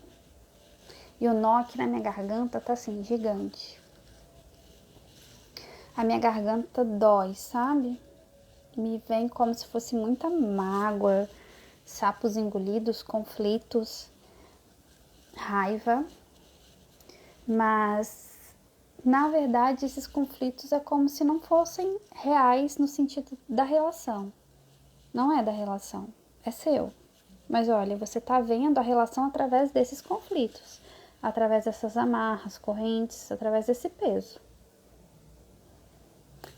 E o nó aqui na minha garganta tá assim, gigante. A minha garganta dói, sabe? Me vem como se fosse muita mágoa, sapos engolidos, conflitos, raiva. Mas, na verdade, esses conflitos é como se não fossem reais no sentido da relação. Não é da relação, é seu. Mas olha, você tá vendo a relação através desses conflitos, através dessas amarras, correntes, através desse peso.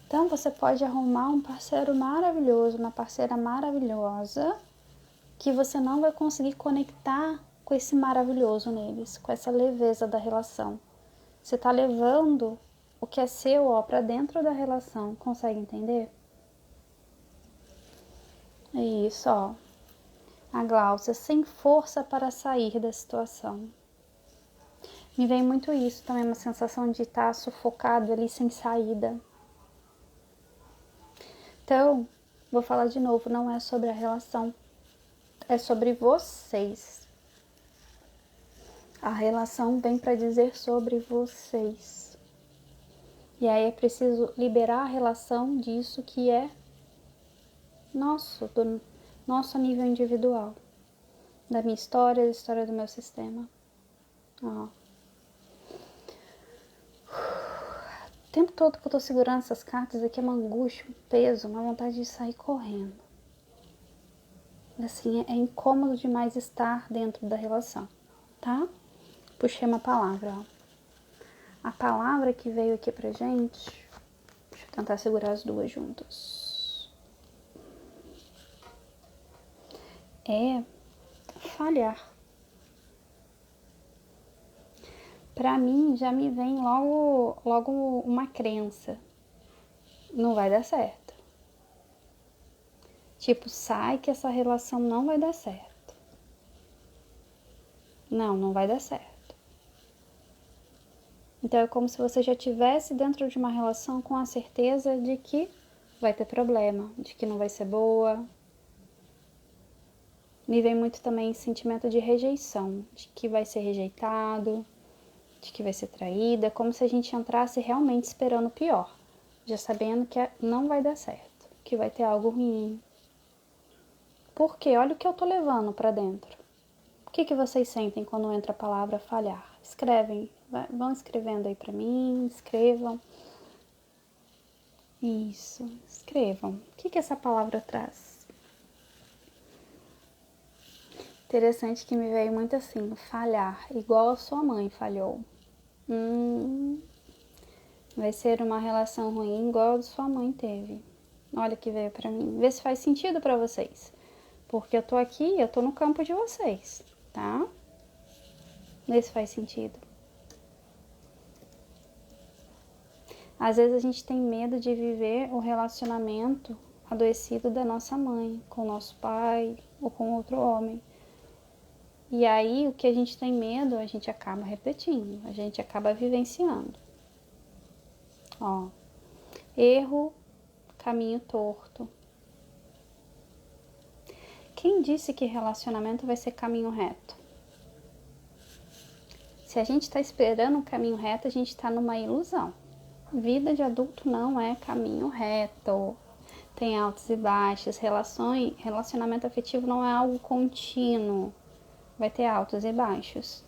Então você pode arrumar um parceiro maravilhoso, uma parceira maravilhosa, que você não vai conseguir conectar com esse maravilhoso neles, com essa leveza da relação. Você está levando o que é seu, ó, para dentro da relação. Consegue entender? É isso, ó. A Gláucia, sem força para sair da situação. Me vem muito isso também, uma sensação de estar sufocado ali sem saída. Então, vou falar de novo, não é sobre a relação, é sobre vocês. A relação vem para dizer sobre vocês. E aí é preciso liberar a relação disso que é nosso, do nosso nível individual. Da minha história, da história do meu sistema. Ó. O tempo todo que eu tô segurando essas cartas aqui é uma angústia, um peso, uma vontade de sair correndo. Assim, é incômodo demais estar dentro da relação, tá? Puxei uma palavra, ó. A palavra que veio aqui pra gente, deixa eu tentar segurar as duas juntas. É falhar. Pra mim, já me vem logo uma crença. Não vai dar certo. Tipo, sai que essa relação não vai dar certo. Não vai dar certo. Então é como se você já estivesse dentro de uma relação com a certeza de que vai ter problema, de que não vai ser boa. Me vem muito também sentimento de rejeição, de que vai ser rejeitado, de que vai ser traída, como se a gente entrasse realmente esperando o pior, já sabendo que não vai dar certo, que vai ter algo ruim. Porque olha o que eu tô levando para dentro. O que vocês sentem quando entra a palavra falhar? Escrevem, vão escrevendo aí para mim, escrevam. Isso, escrevam. O que essa palavra traz? Interessante que me veio muito assim, falhar, igual a sua mãe falhou. Vai ser uma relação ruim igual a da sua mãe teve. Olha que veio pra mim. Vê se faz sentido pra vocês. Porque eu tô aqui, eu tô no campo de vocês, tá? Vê se faz sentido. Às vezes a gente tem medo de viver o relacionamento adoecido da nossa mãe, com o nosso pai ou com outro homem. E aí o que a gente tem medo, a gente acaba repetindo, a gente acaba vivenciando. Ó, erro, caminho torto. Quem disse que relacionamento vai ser caminho reto? Se a gente está esperando um caminho reto, a gente está numa ilusão. Vida de adulto não é caminho reto. Tem altos e baixos. Relacionamento afetivo não é algo contínuo. Vai ter altos e baixos.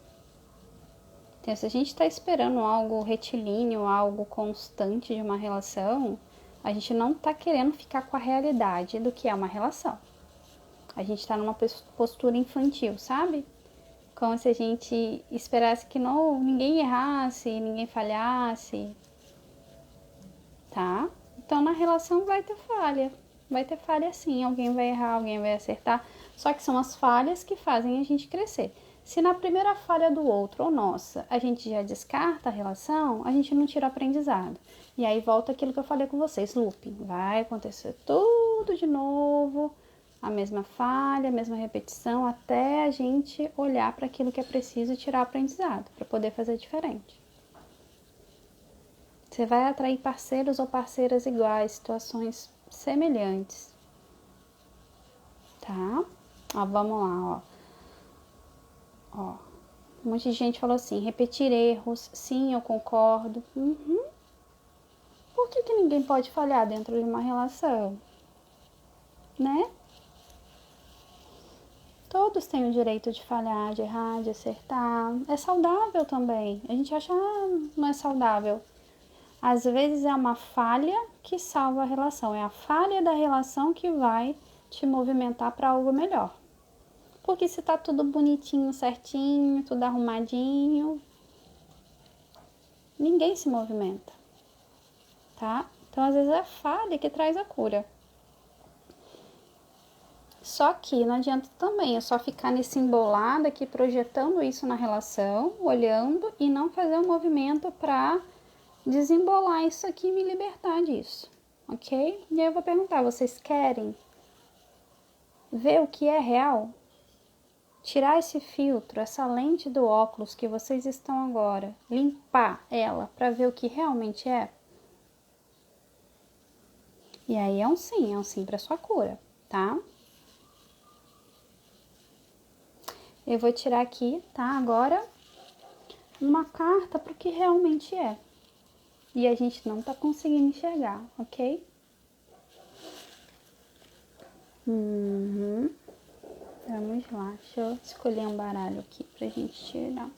Então, se a gente está esperando algo retilíneo, algo constante de uma relação, a gente não está querendo ficar com a realidade do que é uma relação. A gente está numa postura infantil, sabe? Como se a gente esperasse que ninguém errasse, ninguém falhasse, tá? Então na relação vai ter falha sim, alguém vai errar, alguém vai acertar, só que são as falhas que fazem a gente crescer. Se na primeira falha do outro ou nossa a gente já descarta a relação, a gente não tira o aprendizado. E aí volta aquilo que eu falei com vocês, looping. Vai acontecer tudo de novo, a mesma falha, a mesma repetição, até a gente olhar para aquilo que é preciso e tirar o aprendizado, para poder fazer diferente. Você vai atrair parceiros ou parceiras iguais, situações semelhantes. Tá? Ó, vamos lá, ó. Um monte de gente falou assim, repetir erros, sim, eu concordo. Por que ninguém pode falhar dentro de uma relação? Né? Todos têm o direito de falhar, de errar, de acertar. É saudável também. A gente acha, não é saudável. Às vezes é uma falha que salva a relação. É a falha da relação que vai te movimentar para algo melhor. Porque se tá tudo bonitinho, certinho, tudo arrumadinho, ninguém se movimenta, tá? Então, às vezes é a falha que traz a cura. Só que não adianta também eu só ficar nesse embolado aqui, projetando isso na relação, olhando e não fazer um movimento para desembolar isso aqui e me libertar disso, ok? E aí eu vou perguntar, vocês querem ver o que é real? Tirar esse filtro, essa lente do óculos que vocês estão agora, limpar ela para ver o que realmente é? E aí é um sim para sua cura, tá? Eu vou tirar aqui, tá? Agora, uma carta para o que realmente é. E a gente não tá conseguindo enxergar, ok? Vamos lá, deixa eu escolher um baralho aqui pra gente tirar.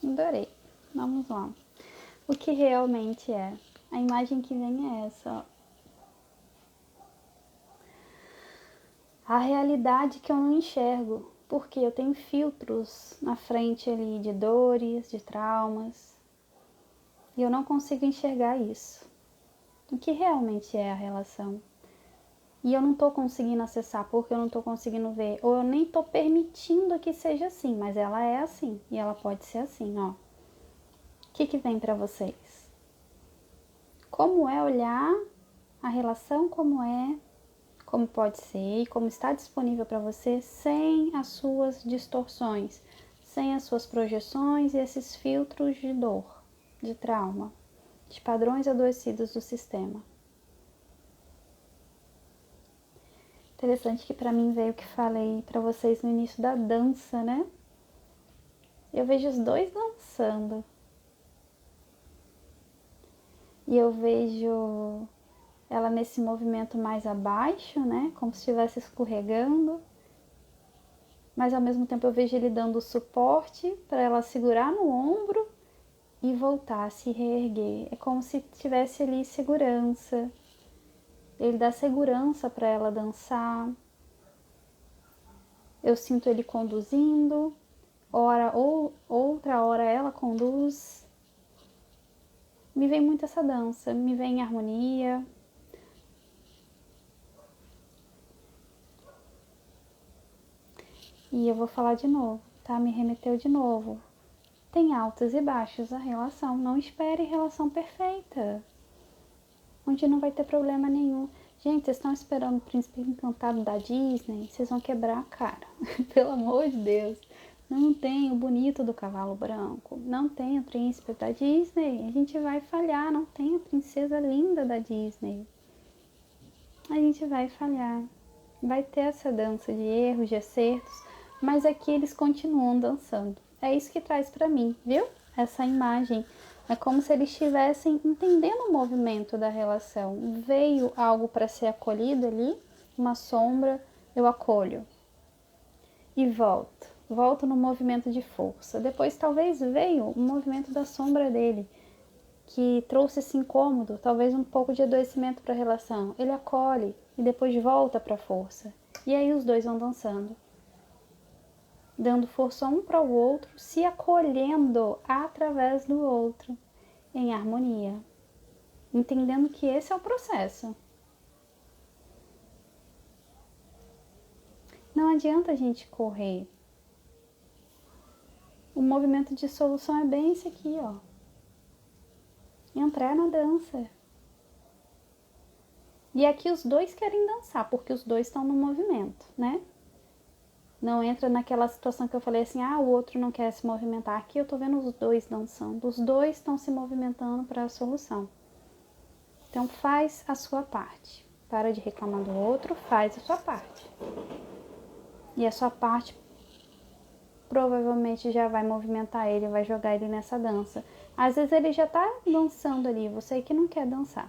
Adorei. Vamos lá. O que realmente é? A imagem que vem é essa, ó. A realidade que eu não enxergo, porque eu tenho filtros na frente ali de dores, de traumas, e eu não consigo enxergar isso. O que realmente é a relação? E eu não tô conseguindo acessar porque eu não tô conseguindo ver, ou eu nem tô permitindo que seja assim, mas ela é assim, e ela pode ser assim, ó. O que vem pra vocês? Como é olhar a relação como pode ser e como está disponível para você sem as suas distorções, sem as suas projeções e esses filtros de dor, de trauma, de padrões adoecidos do sistema. Interessante que para mim veio o que falei para vocês no início da dança, né? Eu vejo os dois dançando. E eu vejo ela nesse movimento mais abaixo, né? Como se estivesse escorregando. Mas ao mesmo tempo eu vejo ele dando suporte para ela segurar no ombro e voltar a se reerguer. É como se tivesse ali segurança, Ele dá segurança para ela dançar. Eu sinto ele conduzindo, outra hora ela conduz. Me vem muito essa dança, me vem harmonia. E eu vou falar de novo, tá? Me remeteu de novo. Tem altos e baixos a relação. Não espere relação perfeita, onde não vai ter problema nenhum. Gente, vocês estão esperando o Príncipe Encantado da Disney? Vocês vão quebrar a cara. Pelo amor de Deus. Não tem o bonito do cavalo branco. Não tem o príncipe da Disney. A gente vai falhar. Não tem a princesa linda da Disney. A gente vai falhar. Vai ter essa dança de erros, de acertos. Mas aqui eles continuam dançando. É isso que traz pra mim, viu? Essa imagem. É como se eles estivessem entendendo o movimento da relação. Veio algo para ser acolhido ali, uma sombra, eu acolho. E volto. Volto no movimento de força. Depois talvez veio o movimento da sombra dele, que trouxe esse incômodo, talvez um pouco de adoecimento para a relação. Ele acolhe e depois volta para a força. E aí os dois vão dançando, dando força um para o outro, se acolhendo através do outro, em harmonia, entendendo que esse é o processo. Não adianta a gente correr. O movimento de solução é bem esse aqui, ó. Entrar na dança. E aqui os dois querem dançar, porque os dois estão no movimento, né? Não entra naquela situação que eu falei assim, o outro não quer se movimentar. Aqui eu tô vendo os dois dançando. Os dois estão se movimentando para a solução. Então faz a sua parte. Para de reclamar do outro, faz a sua parte. E a sua parte provavelmente já vai movimentar ele, vai jogar ele nessa dança. Às vezes ele já tá dançando ali, você que não quer dançar.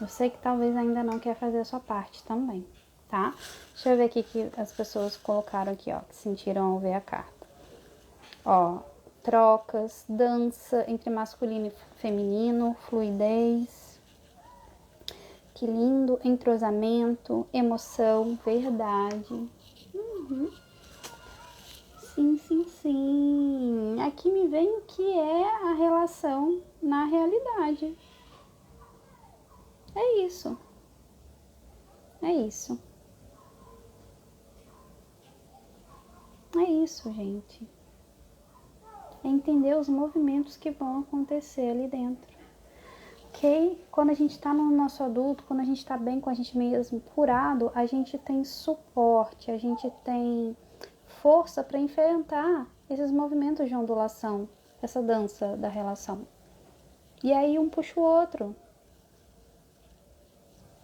Você que talvez ainda não quer fazer a sua parte também, tá? Deixa eu ver aqui que as pessoas colocaram aqui, ó, que sentiram ao ver a carta. Ó, trocas, dança entre masculino e feminino, fluidez. Que lindo, entrosamento, emoção, verdade. Sim, sim, sim. Aqui me vem o que é a relação na realidade. É isso. É isso. É isso, gente. É entender os movimentos que vão acontecer ali dentro. Ok? Quando a gente tá no nosso adulto, quando a gente tá bem com a gente mesmo, curado, a gente tem suporte, a gente tem força para enfrentar esses movimentos de ondulação, essa dança da relação. E aí um puxa o outro.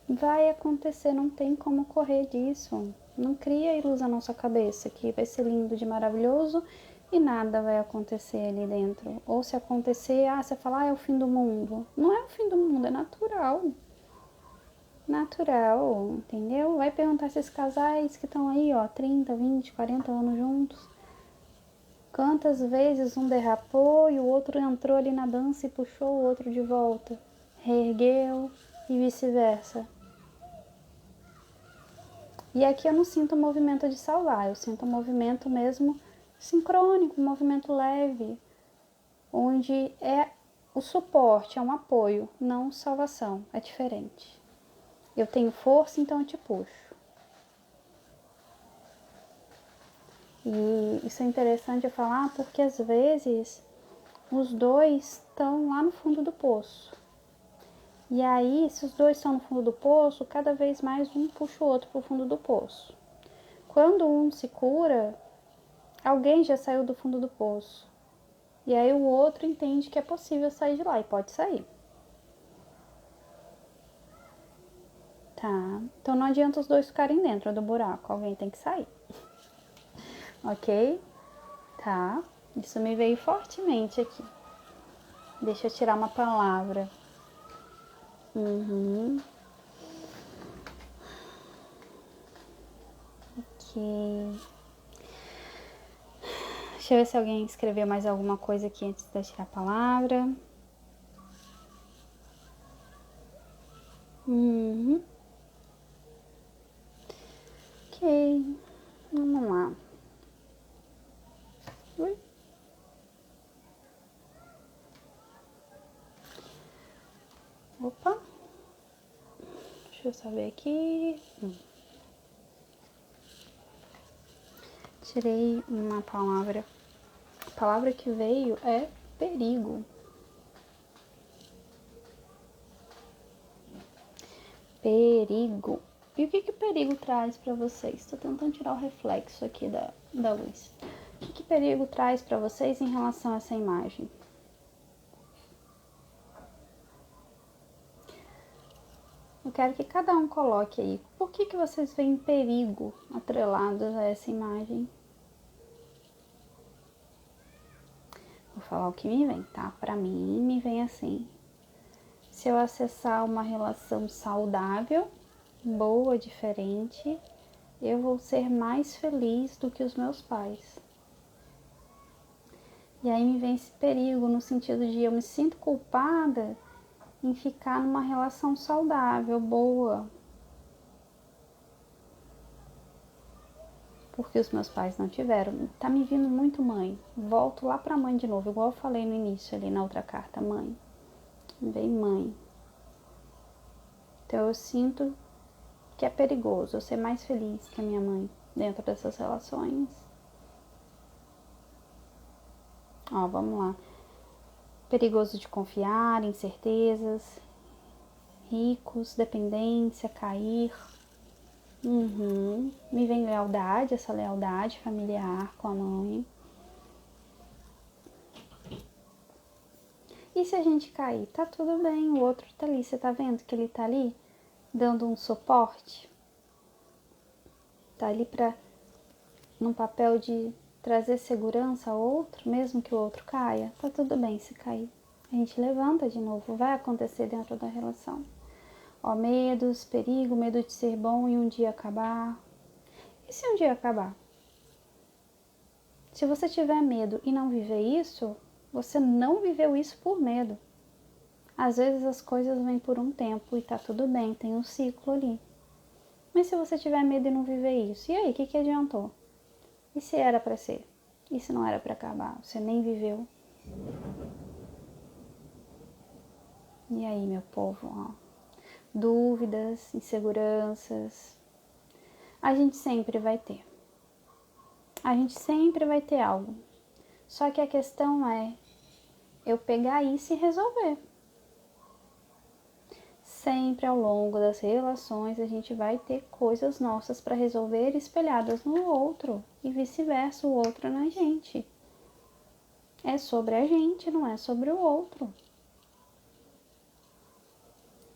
Vai acontecer, não tem como correr disso. Não cria ilusão na sua cabeça que vai ser lindo de maravilhoso e nada vai acontecer ali dentro. Ou se acontecer, você fala, é o fim do mundo. Não é o fim do mundo, é natural. Natural, entendeu? Vai perguntar se esses casais que estão aí, ó, 30, 20, 40 anos juntos, quantas vezes um derrapou e o outro entrou ali na dança e puxou o outro de volta, reergueu e vice-versa. E aqui eu não sinto o movimento de salvar, eu sinto um movimento mesmo sincrônico, um movimento leve, onde é o suporte, é um apoio, não salvação, é diferente. Eu tenho força, então eu te puxo. E isso é interessante eu falar porque às vezes os dois estão lá no fundo do poço. E aí, se os dois estão no fundo do poço, cada vez mais um puxa o outro para o fundo do poço. Quando um se cura, alguém já saiu do fundo do poço. E aí o outro entende que é possível sair de lá e pode sair. Tá? Então não adianta os dois ficarem dentro do buraco, alguém tem que sair. Ok? Tá? Isso me veio fortemente aqui. Deixa eu tirar uma palavra. Ok. Deixa eu ver se alguém escreveu mais alguma coisa aqui antes de eu tirar a palavra. Uhum. Ok, vamos lá. Ui. Opa, deixa eu saber aqui. Tirei uma palavra. A palavra que veio é perigo. Perigo. E o que o perigo traz para vocês? Estou tentando tirar o reflexo aqui da luz. O que perigo traz para vocês em relação a essa imagem? Eu quero que cada um coloque aí. Por que vocês veem perigo atrelados a essa imagem? Vou falar o que me vem, tá? Para mim, me vem assim. Se eu acessar uma relação saudável, boa, diferente, eu vou ser mais feliz do que os meus pais. E aí me vem esse perigo no sentido de eu me sinto culpada em ficar numa relação saudável, boa, porque os meus pais não tiveram. Tá me vindo muito mãe. Volto lá pra mãe de novo, igual eu falei no início ali na outra carta, mãe. Vem mãe. Então eu sinto que é perigoso eu ser mais feliz que a minha mãe dentro dessas relações. Ó, vamos lá. Perigoso de confiar, incertezas, ricos, dependência, cair. Me vem lealdade, essa lealdade familiar com a mãe. E se a gente cair? Tá tudo bem, o outro tá ali. Você tá vendo que ele tá ali dando um suporte? Tá ali num papel de trazer segurança ao outro, mesmo que o outro caia. Tá tudo bem se cair. A gente levanta de novo, vai acontecer dentro da relação. Ó, medos, perigo, medo de ser bom e um dia acabar. E se um dia acabar? Se você tiver medo e não viver isso, você não viveu isso por medo. Às vezes as coisas vêm por um tempo e tá tudo bem, tem um ciclo ali. Mas se você tiver medo e não viver isso, e aí, o que adiantou? E se era para ser? E se não era para acabar? Você nem viveu? E aí, meu povo, ó, dúvidas, inseguranças, a gente sempre vai ter. A gente sempre vai ter algo. Só que a questão é eu pegar isso e resolver. Sempre ao longo das relações a gente vai ter coisas nossas para resolver espelhadas no outro e vice-versa, o outro na gente. É sobre a gente, não é sobre o outro.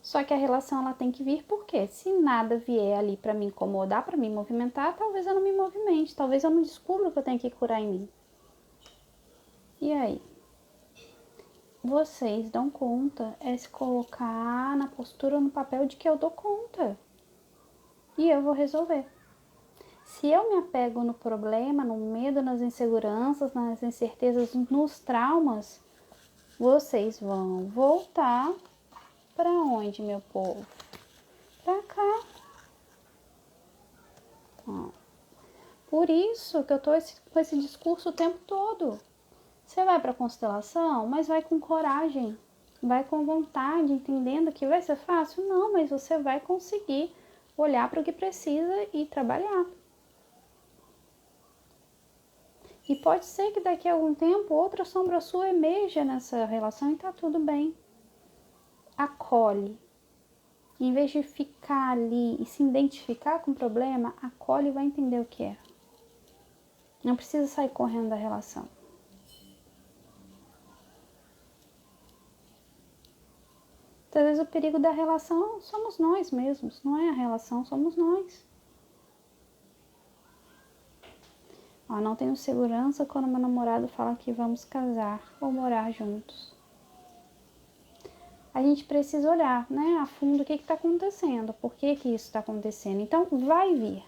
Só que a relação ela tem que vir porque se nada vier ali para me incomodar, para me movimentar, talvez eu não me movimente, talvez eu não descubra o que eu tenho que curar em mim. E aí? Vocês dão conta, é se colocar na postura, no papel de que eu dou conta. E eu vou resolver. Se eu me apego no problema, no medo, nas inseguranças, nas incertezas, nos traumas, vocês vão voltar para onde, meu povo? Para cá. Ó. Por isso que eu tô com esse discurso o tempo todo. Você vai para a constelação, mas vai com coragem, vai com vontade, entendendo que vai ser fácil? Não, mas você vai conseguir olhar para o que precisa e trabalhar. E pode ser que daqui a algum tempo outra sombra sua emerja nessa relação e tá tudo bem. Acolhe. Em vez de ficar ali e se identificar com o problema, acolhe e vai entender o que é. Não precisa sair correndo da relação. Às vezes o perigo da relação somos nós mesmos, não é a relação, somos nós. Ó, não tenho segurança quando meu namorado fala que vamos casar ou morar juntos. A gente precisa olhar, né, a fundo o que está acontecendo, por que isso está acontecendo. Então, vai vir.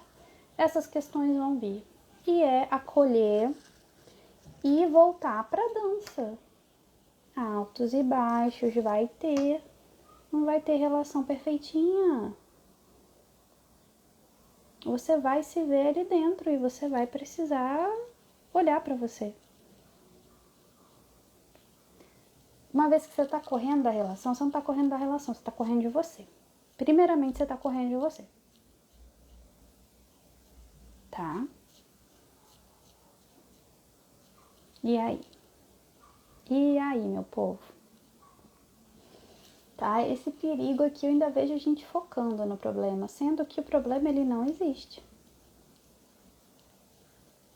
Essas questões vão vir. E é acolher e voltar para a dança. Altos e baixos vai ter. Não vai ter relação perfeitinha. Você vai se ver ali dentro e você vai precisar olhar para você. Uma vez que você está correndo da relação, você não está correndo da relação, você está correndo de você. Primeiramente, você está correndo de você. Tá? E aí? E aí, meu povo? Tá? Esse perigo aqui eu ainda vejo a gente focando no problema, sendo que o problema ele não existe.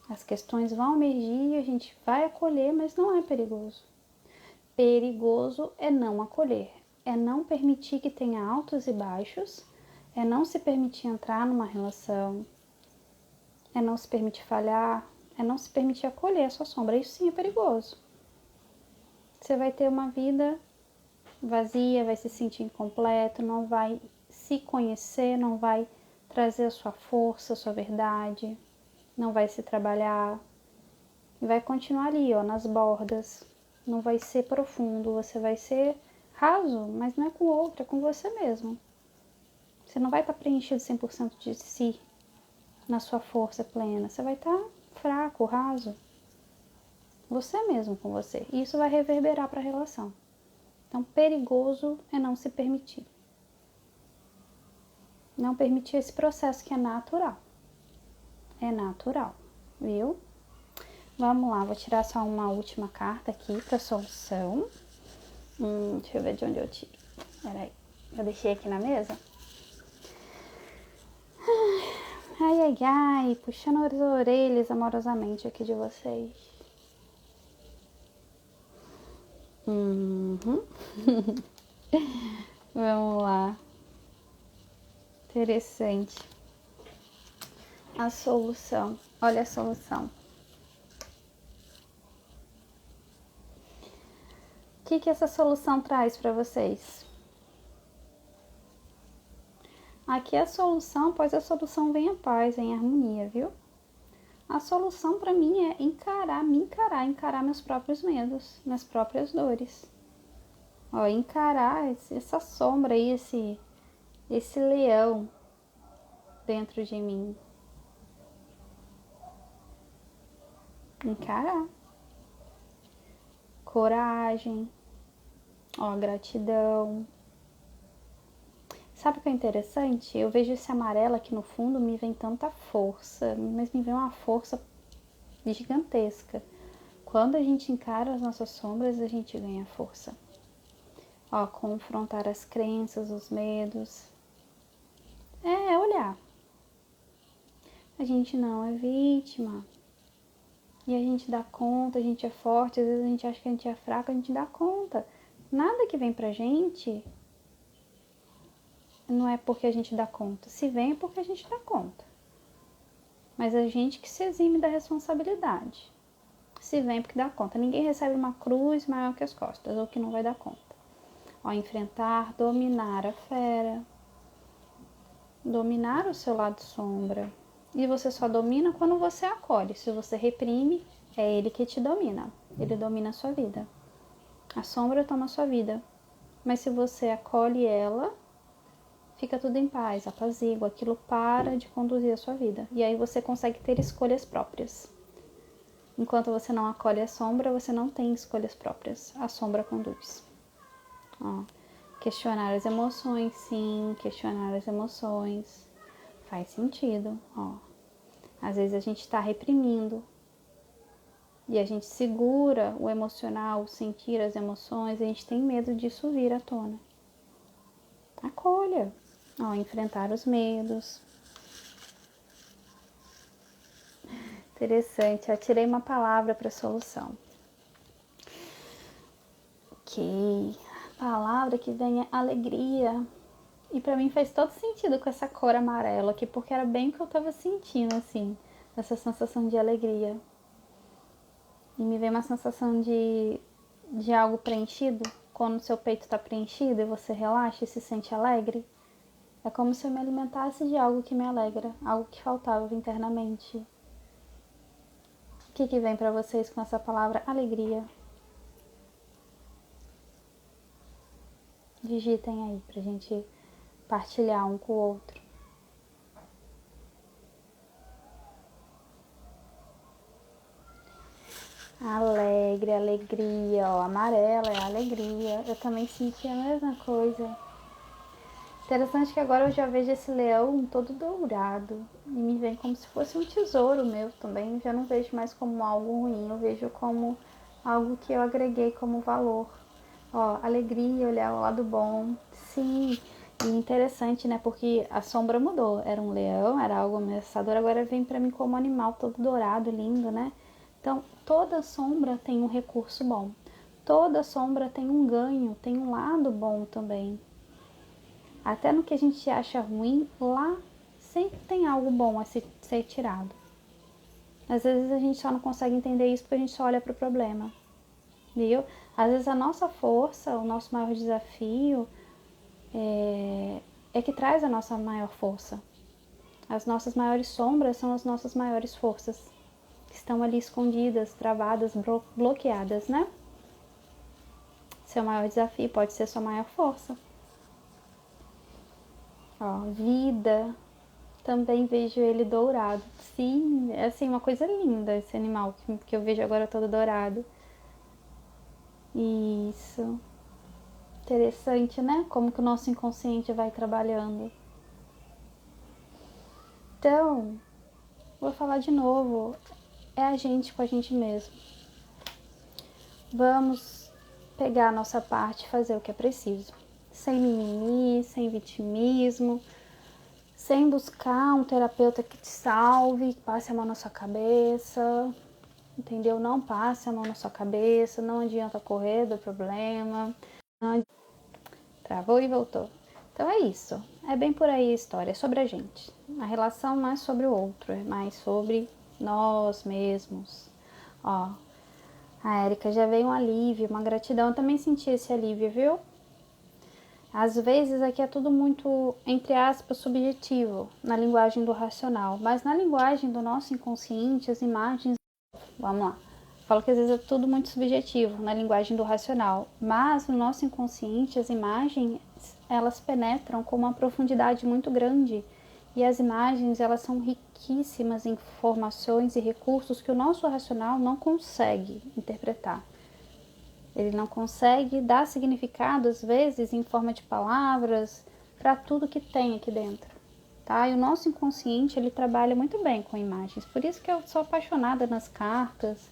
As questões vão emergir, a gente vai acolher, mas não é perigoso. Perigoso é não acolher, é não permitir que tenha altos e baixos, é não se permitir entrar numa relação, é não se permitir falhar, é não se permitir acolher a sua sombra. Isso sim é perigoso. Você vai ter uma vida vazia, vai se sentir incompleto, não vai se conhecer, não vai trazer a sua força, a sua verdade, não vai se trabalhar, vai continuar ali, ó, nas bordas, não vai ser profundo, você vai ser raso, mas não é com o outro, é com você mesmo. Você não vai estar preenchido 100% de si, na sua força plena, você vai estar fraco, raso, você mesmo com você, e isso vai reverberar para a relação. Então, perigoso é não se permitir. Não permitir esse processo que é natural. É natural, viu? Vamos lá, vou tirar só uma última carta aqui para solução. Deixa eu ver de onde eu tiro. Peraí, eu deixei aqui na mesa. Ai, ai, ai, puxando as orelhas amorosamente aqui de vocês. Vamos lá. Interessante. A solução. Olha a solução. O que essa solução traz para vocês? Aqui é a solução, após a solução vem a paz, vem a harmonia, viu? A solução para mim é encarar meus próprios medos, minhas próprias dores. Ó, encarar essa sombra aí, esse leão dentro de mim. Encarar. Coragem. Ó, gratidão. Sabe o que é interessante? Eu vejo esse amarelo aqui no fundo, me vem tanta força, mas me vem uma força gigantesca. Quando a gente encara as nossas sombras, a gente ganha força. Ó, confrontar as crenças, os medos. É olhar. A gente não é vítima. E a gente dá conta, a gente é forte, às vezes a gente acha que a gente é fraco, a gente dá conta. Nada que vem pra gente não é porque a gente dá conta. Se vem é porque a gente dá conta. Mas a gente que se exime da responsabilidade. Se vem porque dá conta. Ninguém recebe uma cruz maior que as costas, ou que não vai dar conta. Ó, enfrentar, dominar a fera. Dominar o seu lado sombra. E você só domina quando você acolhe. Se você reprime, é ele que te domina. Ele domina a sua vida. A sombra toma a sua vida. Mas se você acolhe ela, fica tudo em paz, apazigua. Aquilo para de conduzir a sua vida. E aí você consegue ter escolhas próprias. Enquanto você não acolhe a sombra, você não tem escolhas próprias. A sombra conduz. Ó, questionar as emoções, sim, questionar as emoções. Faz sentido, ó. Às vezes a gente está reprimindo e a gente segura o emocional, sentir as emoções, a gente tem medo disso vir à tona. Acolha, ó, enfrentar os medos. Interessante, eu tirei uma palavra para solução. Ok, palavra que vem é alegria. E pra mim faz todo sentido com essa cor amarela aqui, porque era bem o que eu tava sentindo, assim, essa sensação de alegria. E me veio uma sensação de algo preenchido, quando o seu peito tá preenchido e você relaxa e se sente alegre. É como se eu me alimentasse de algo que me alegra, algo que faltava internamente. O que vem pra vocês com essa palavra alegria? Digitem aí pra gente partilhar um com o outro. Alegre, alegria, ó, amarela é alegria. Eu também senti a mesma coisa. Interessante que agora eu já vejo esse leão todo dourado e me vem como se fosse um tesouro meu também. Eu já não vejo mais como algo ruim, eu vejo como algo que eu agreguei como valor. Ó, alegria, olhar o lado bom. Sim, e interessante, né? Porque a sombra mudou. Era um leão, era algo ameaçador, agora vem pra mim como animal todo dourado, lindo, né? Então, toda sombra tem um recurso bom. Toda sombra tem um ganho, tem um lado bom também. Até no que a gente acha ruim, lá sempre tem algo bom a ser tirado. Às vezes a gente só não consegue entender isso porque a gente só olha para o problema, viu? Às vezes a nossa força, o nosso maior desafio é que traz a nossa maior força. As nossas maiores sombras são as nossas maiores forças, que estão ali escondidas, travadas, bloqueadas, né? Seu maior desafio pode ser sua maior força. Ó, vida, também vejo ele dourado. Sim, é assim, uma coisa linda esse animal que eu vejo agora todo dourado. Isso. Interessante, né? Como que o nosso inconsciente vai trabalhando. Então, vou falar de novo. É a gente com a gente mesmo. Vamos pegar a nossa parte e fazer o que é preciso. Sem mimimi, sem vitimismo, sem buscar um terapeuta que te salve, que passe a mão na sua cabeça, entendeu? Não passe a mão na sua cabeça, não adianta correr do problema. Travou e voltou. Então é isso. É bem por aí a história, é sobre a gente. A relação não é sobre o outro, é mais sobre nós mesmos. Ó, a Érica já veio um alívio, uma gratidão. Eu também senti esse alívio, viu? Às vezes aqui é tudo muito, entre aspas, subjetivo na linguagem do racional, mas na linguagem do nosso inconsciente, as imagens. Vamos lá. Falo que às vezes é tudo muito subjetivo na linguagem do racional, mas no nosso inconsciente as imagens elas penetram com uma profundidade muito grande e as imagens elas são riquíssimas em informações e recursos que o nosso racional não consegue interpretar. Ele não consegue dar significado às vezes em forma de palavras para tudo que tem aqui dentro. Tá? E o nosso inconsciente ele trabalha muito bem com imagens, por isso que eu sou apaixonada nas cartas.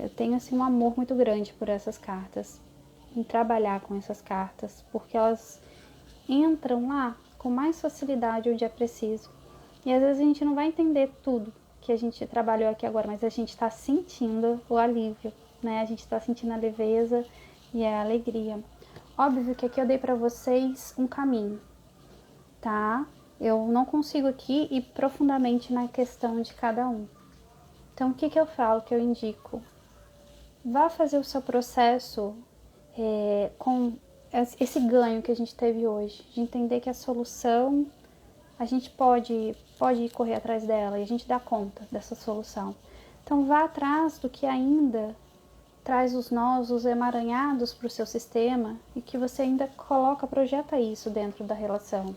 Eu tenho assim um amor muito grande por essas cartas, em trabalhar com essas cartas, porque elas entram lá com mais facilidade onde é preciso. E às vezes a gente não vai entender tudo que a gente trabalhou aqui agora, mas a gente está sentindo o alívio, né? A gente está sentindo a leveza e a alegria. Óbvio que aqui eu dei para vocês um caminho, tá? Eu não consigo aqui ir profundamente na questão de cada um. Então, o que eu falo, que eu indico? Vá fazer o seu processo com esse ganho que a gente teve hoje, de entender que a solução, a gente pode correr atrás dela e a gente dá conta dessa solução. Então, vá atrás do que ainda traz os nós, os emaranhados para o seu sistema e que você ainda projeta isso dentro da relação.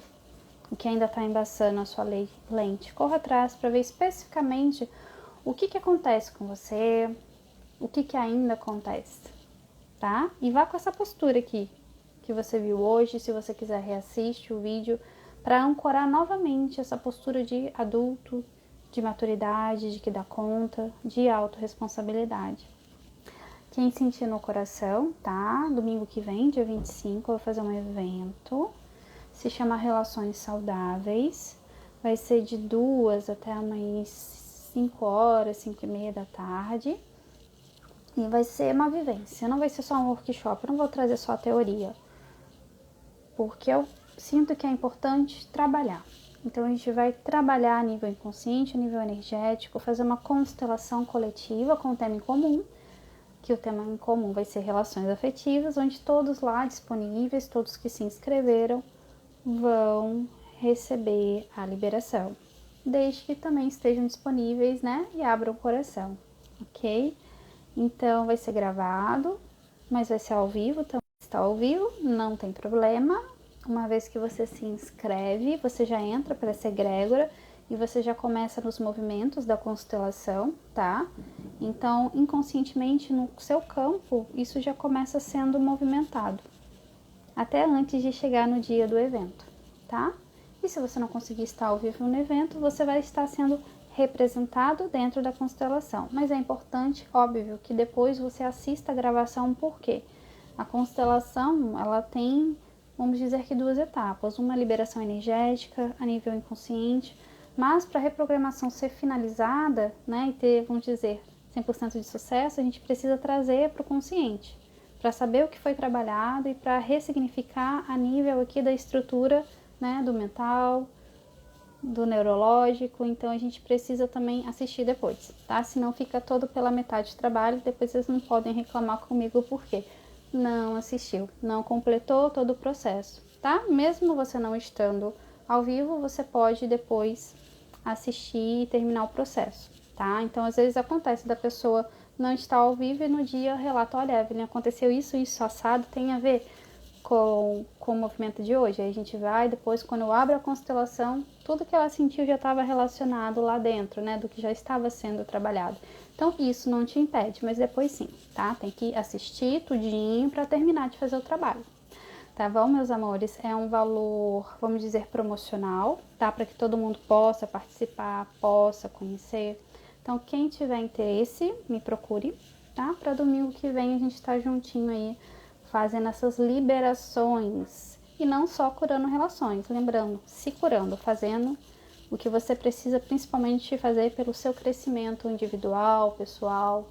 O que ainda está embaçando a sua lente. Corra atrás para ver especificamente o que acontece com você, o que ainda acontece, tá? E vá com essa postura aqui que você viu hoje, se você quiser reassiste o vídeo para ancorar novamente essa postura de adulto, de maturidade, de que dá conta, de autorresponsabilidade. Quem sentir no coração, tá? Domingo que vem, dia 25, eu vou fazer um evento, se chama Relações Saudáveis, vai ser de 2 até amanhã 5 horas, 5 e meia da tarde. E vai ser uma vivência, não vai ser só um workshop, eu não vou trazer só a teoria. Porque eu sinto que é importante trabalhar. Então a gente vai trabalhar a nível inconsciente, a nível energético, fazer uma constelação coletiva com o tema em comum, que o tema em comum vai ser relações afetivas, onde todos lá disponíveis, todos que se inscreveram, vão receber a liberação, desde que também estejam disponíveis, né, e abram o coração, ok? Então vai ser gravado, mas vai ser ao vivo também. está ao vivo, não tem problema. Uma vez que você se inscreve, você já entra para essa egrégora e você já começa nos movimentos da constelação, tá? Então, inconscientemente, no seu campo, isso já começa sendo movimentado, até antes de chegar no dia do evento, tá? E se você não conseguir estar ao vivo no evento, você vai estar sendo representado dentro da constelação. Mas é importante, óbvio, que depois você assista a gravação, porque a constelação, ela tem, vamos dizer que 2 etapas. Uma liberação energética a nível inconsciente, mas para a reprogramação ser finalizada, né, e ter, vamos dizer, 100% de sucesso, a gente precisa trazer para o consciente, para saber o que foi trabalhado e para ressignificar a nível aqui da estrutura, né, do mental, do neurológico. Então a gente precisa também assistir depois, tá? Senão fica todo pela metade de trabalho, depois vocês não podem reclamar comigo porque não assistiu, não completou todo o processo, tá? Mesmo você não estando ao vivo, você pode depois assistir e terminar o processo, tá? Então às vezes acontece da pessoa não estar ao vivo e no dia relata, olha, Evelyn, aconteceu isso assado, tem a ver com o movimento de hoje. Aí a gente vai, depois quando eu abro a constelação, tudo que ela sentiu já estava relacionado lá dentro, né, do que já estava sendo trabalhado. Então isso não te impede, mas depois sim, tá? Tem que assistir tudinho para terminar de fazer o trabalho. Tá bom, meus amores? É um valor, vamos dizer, promocional, tá? Para que todo mundo possa participar, possa conhecer. Então, quem tiver interesse, me procure, tá? Para domingo que vem a gente tá juntinho aí, fazendo essas liberações. E não só curando relações, lembrando, se curando, fazendo o que você precisa principalmente fazer pelo seu crescimento individual, pessoal,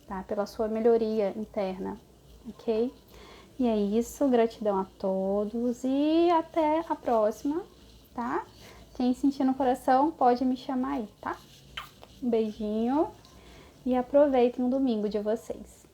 tá? Pela sua melhoria interna, ok? E é isso, gratidão a todos e até a próxima, tá? Quem sentir no coração pode me chamar aí, tá? Um beijinho e aproveitem o domingo de vocês.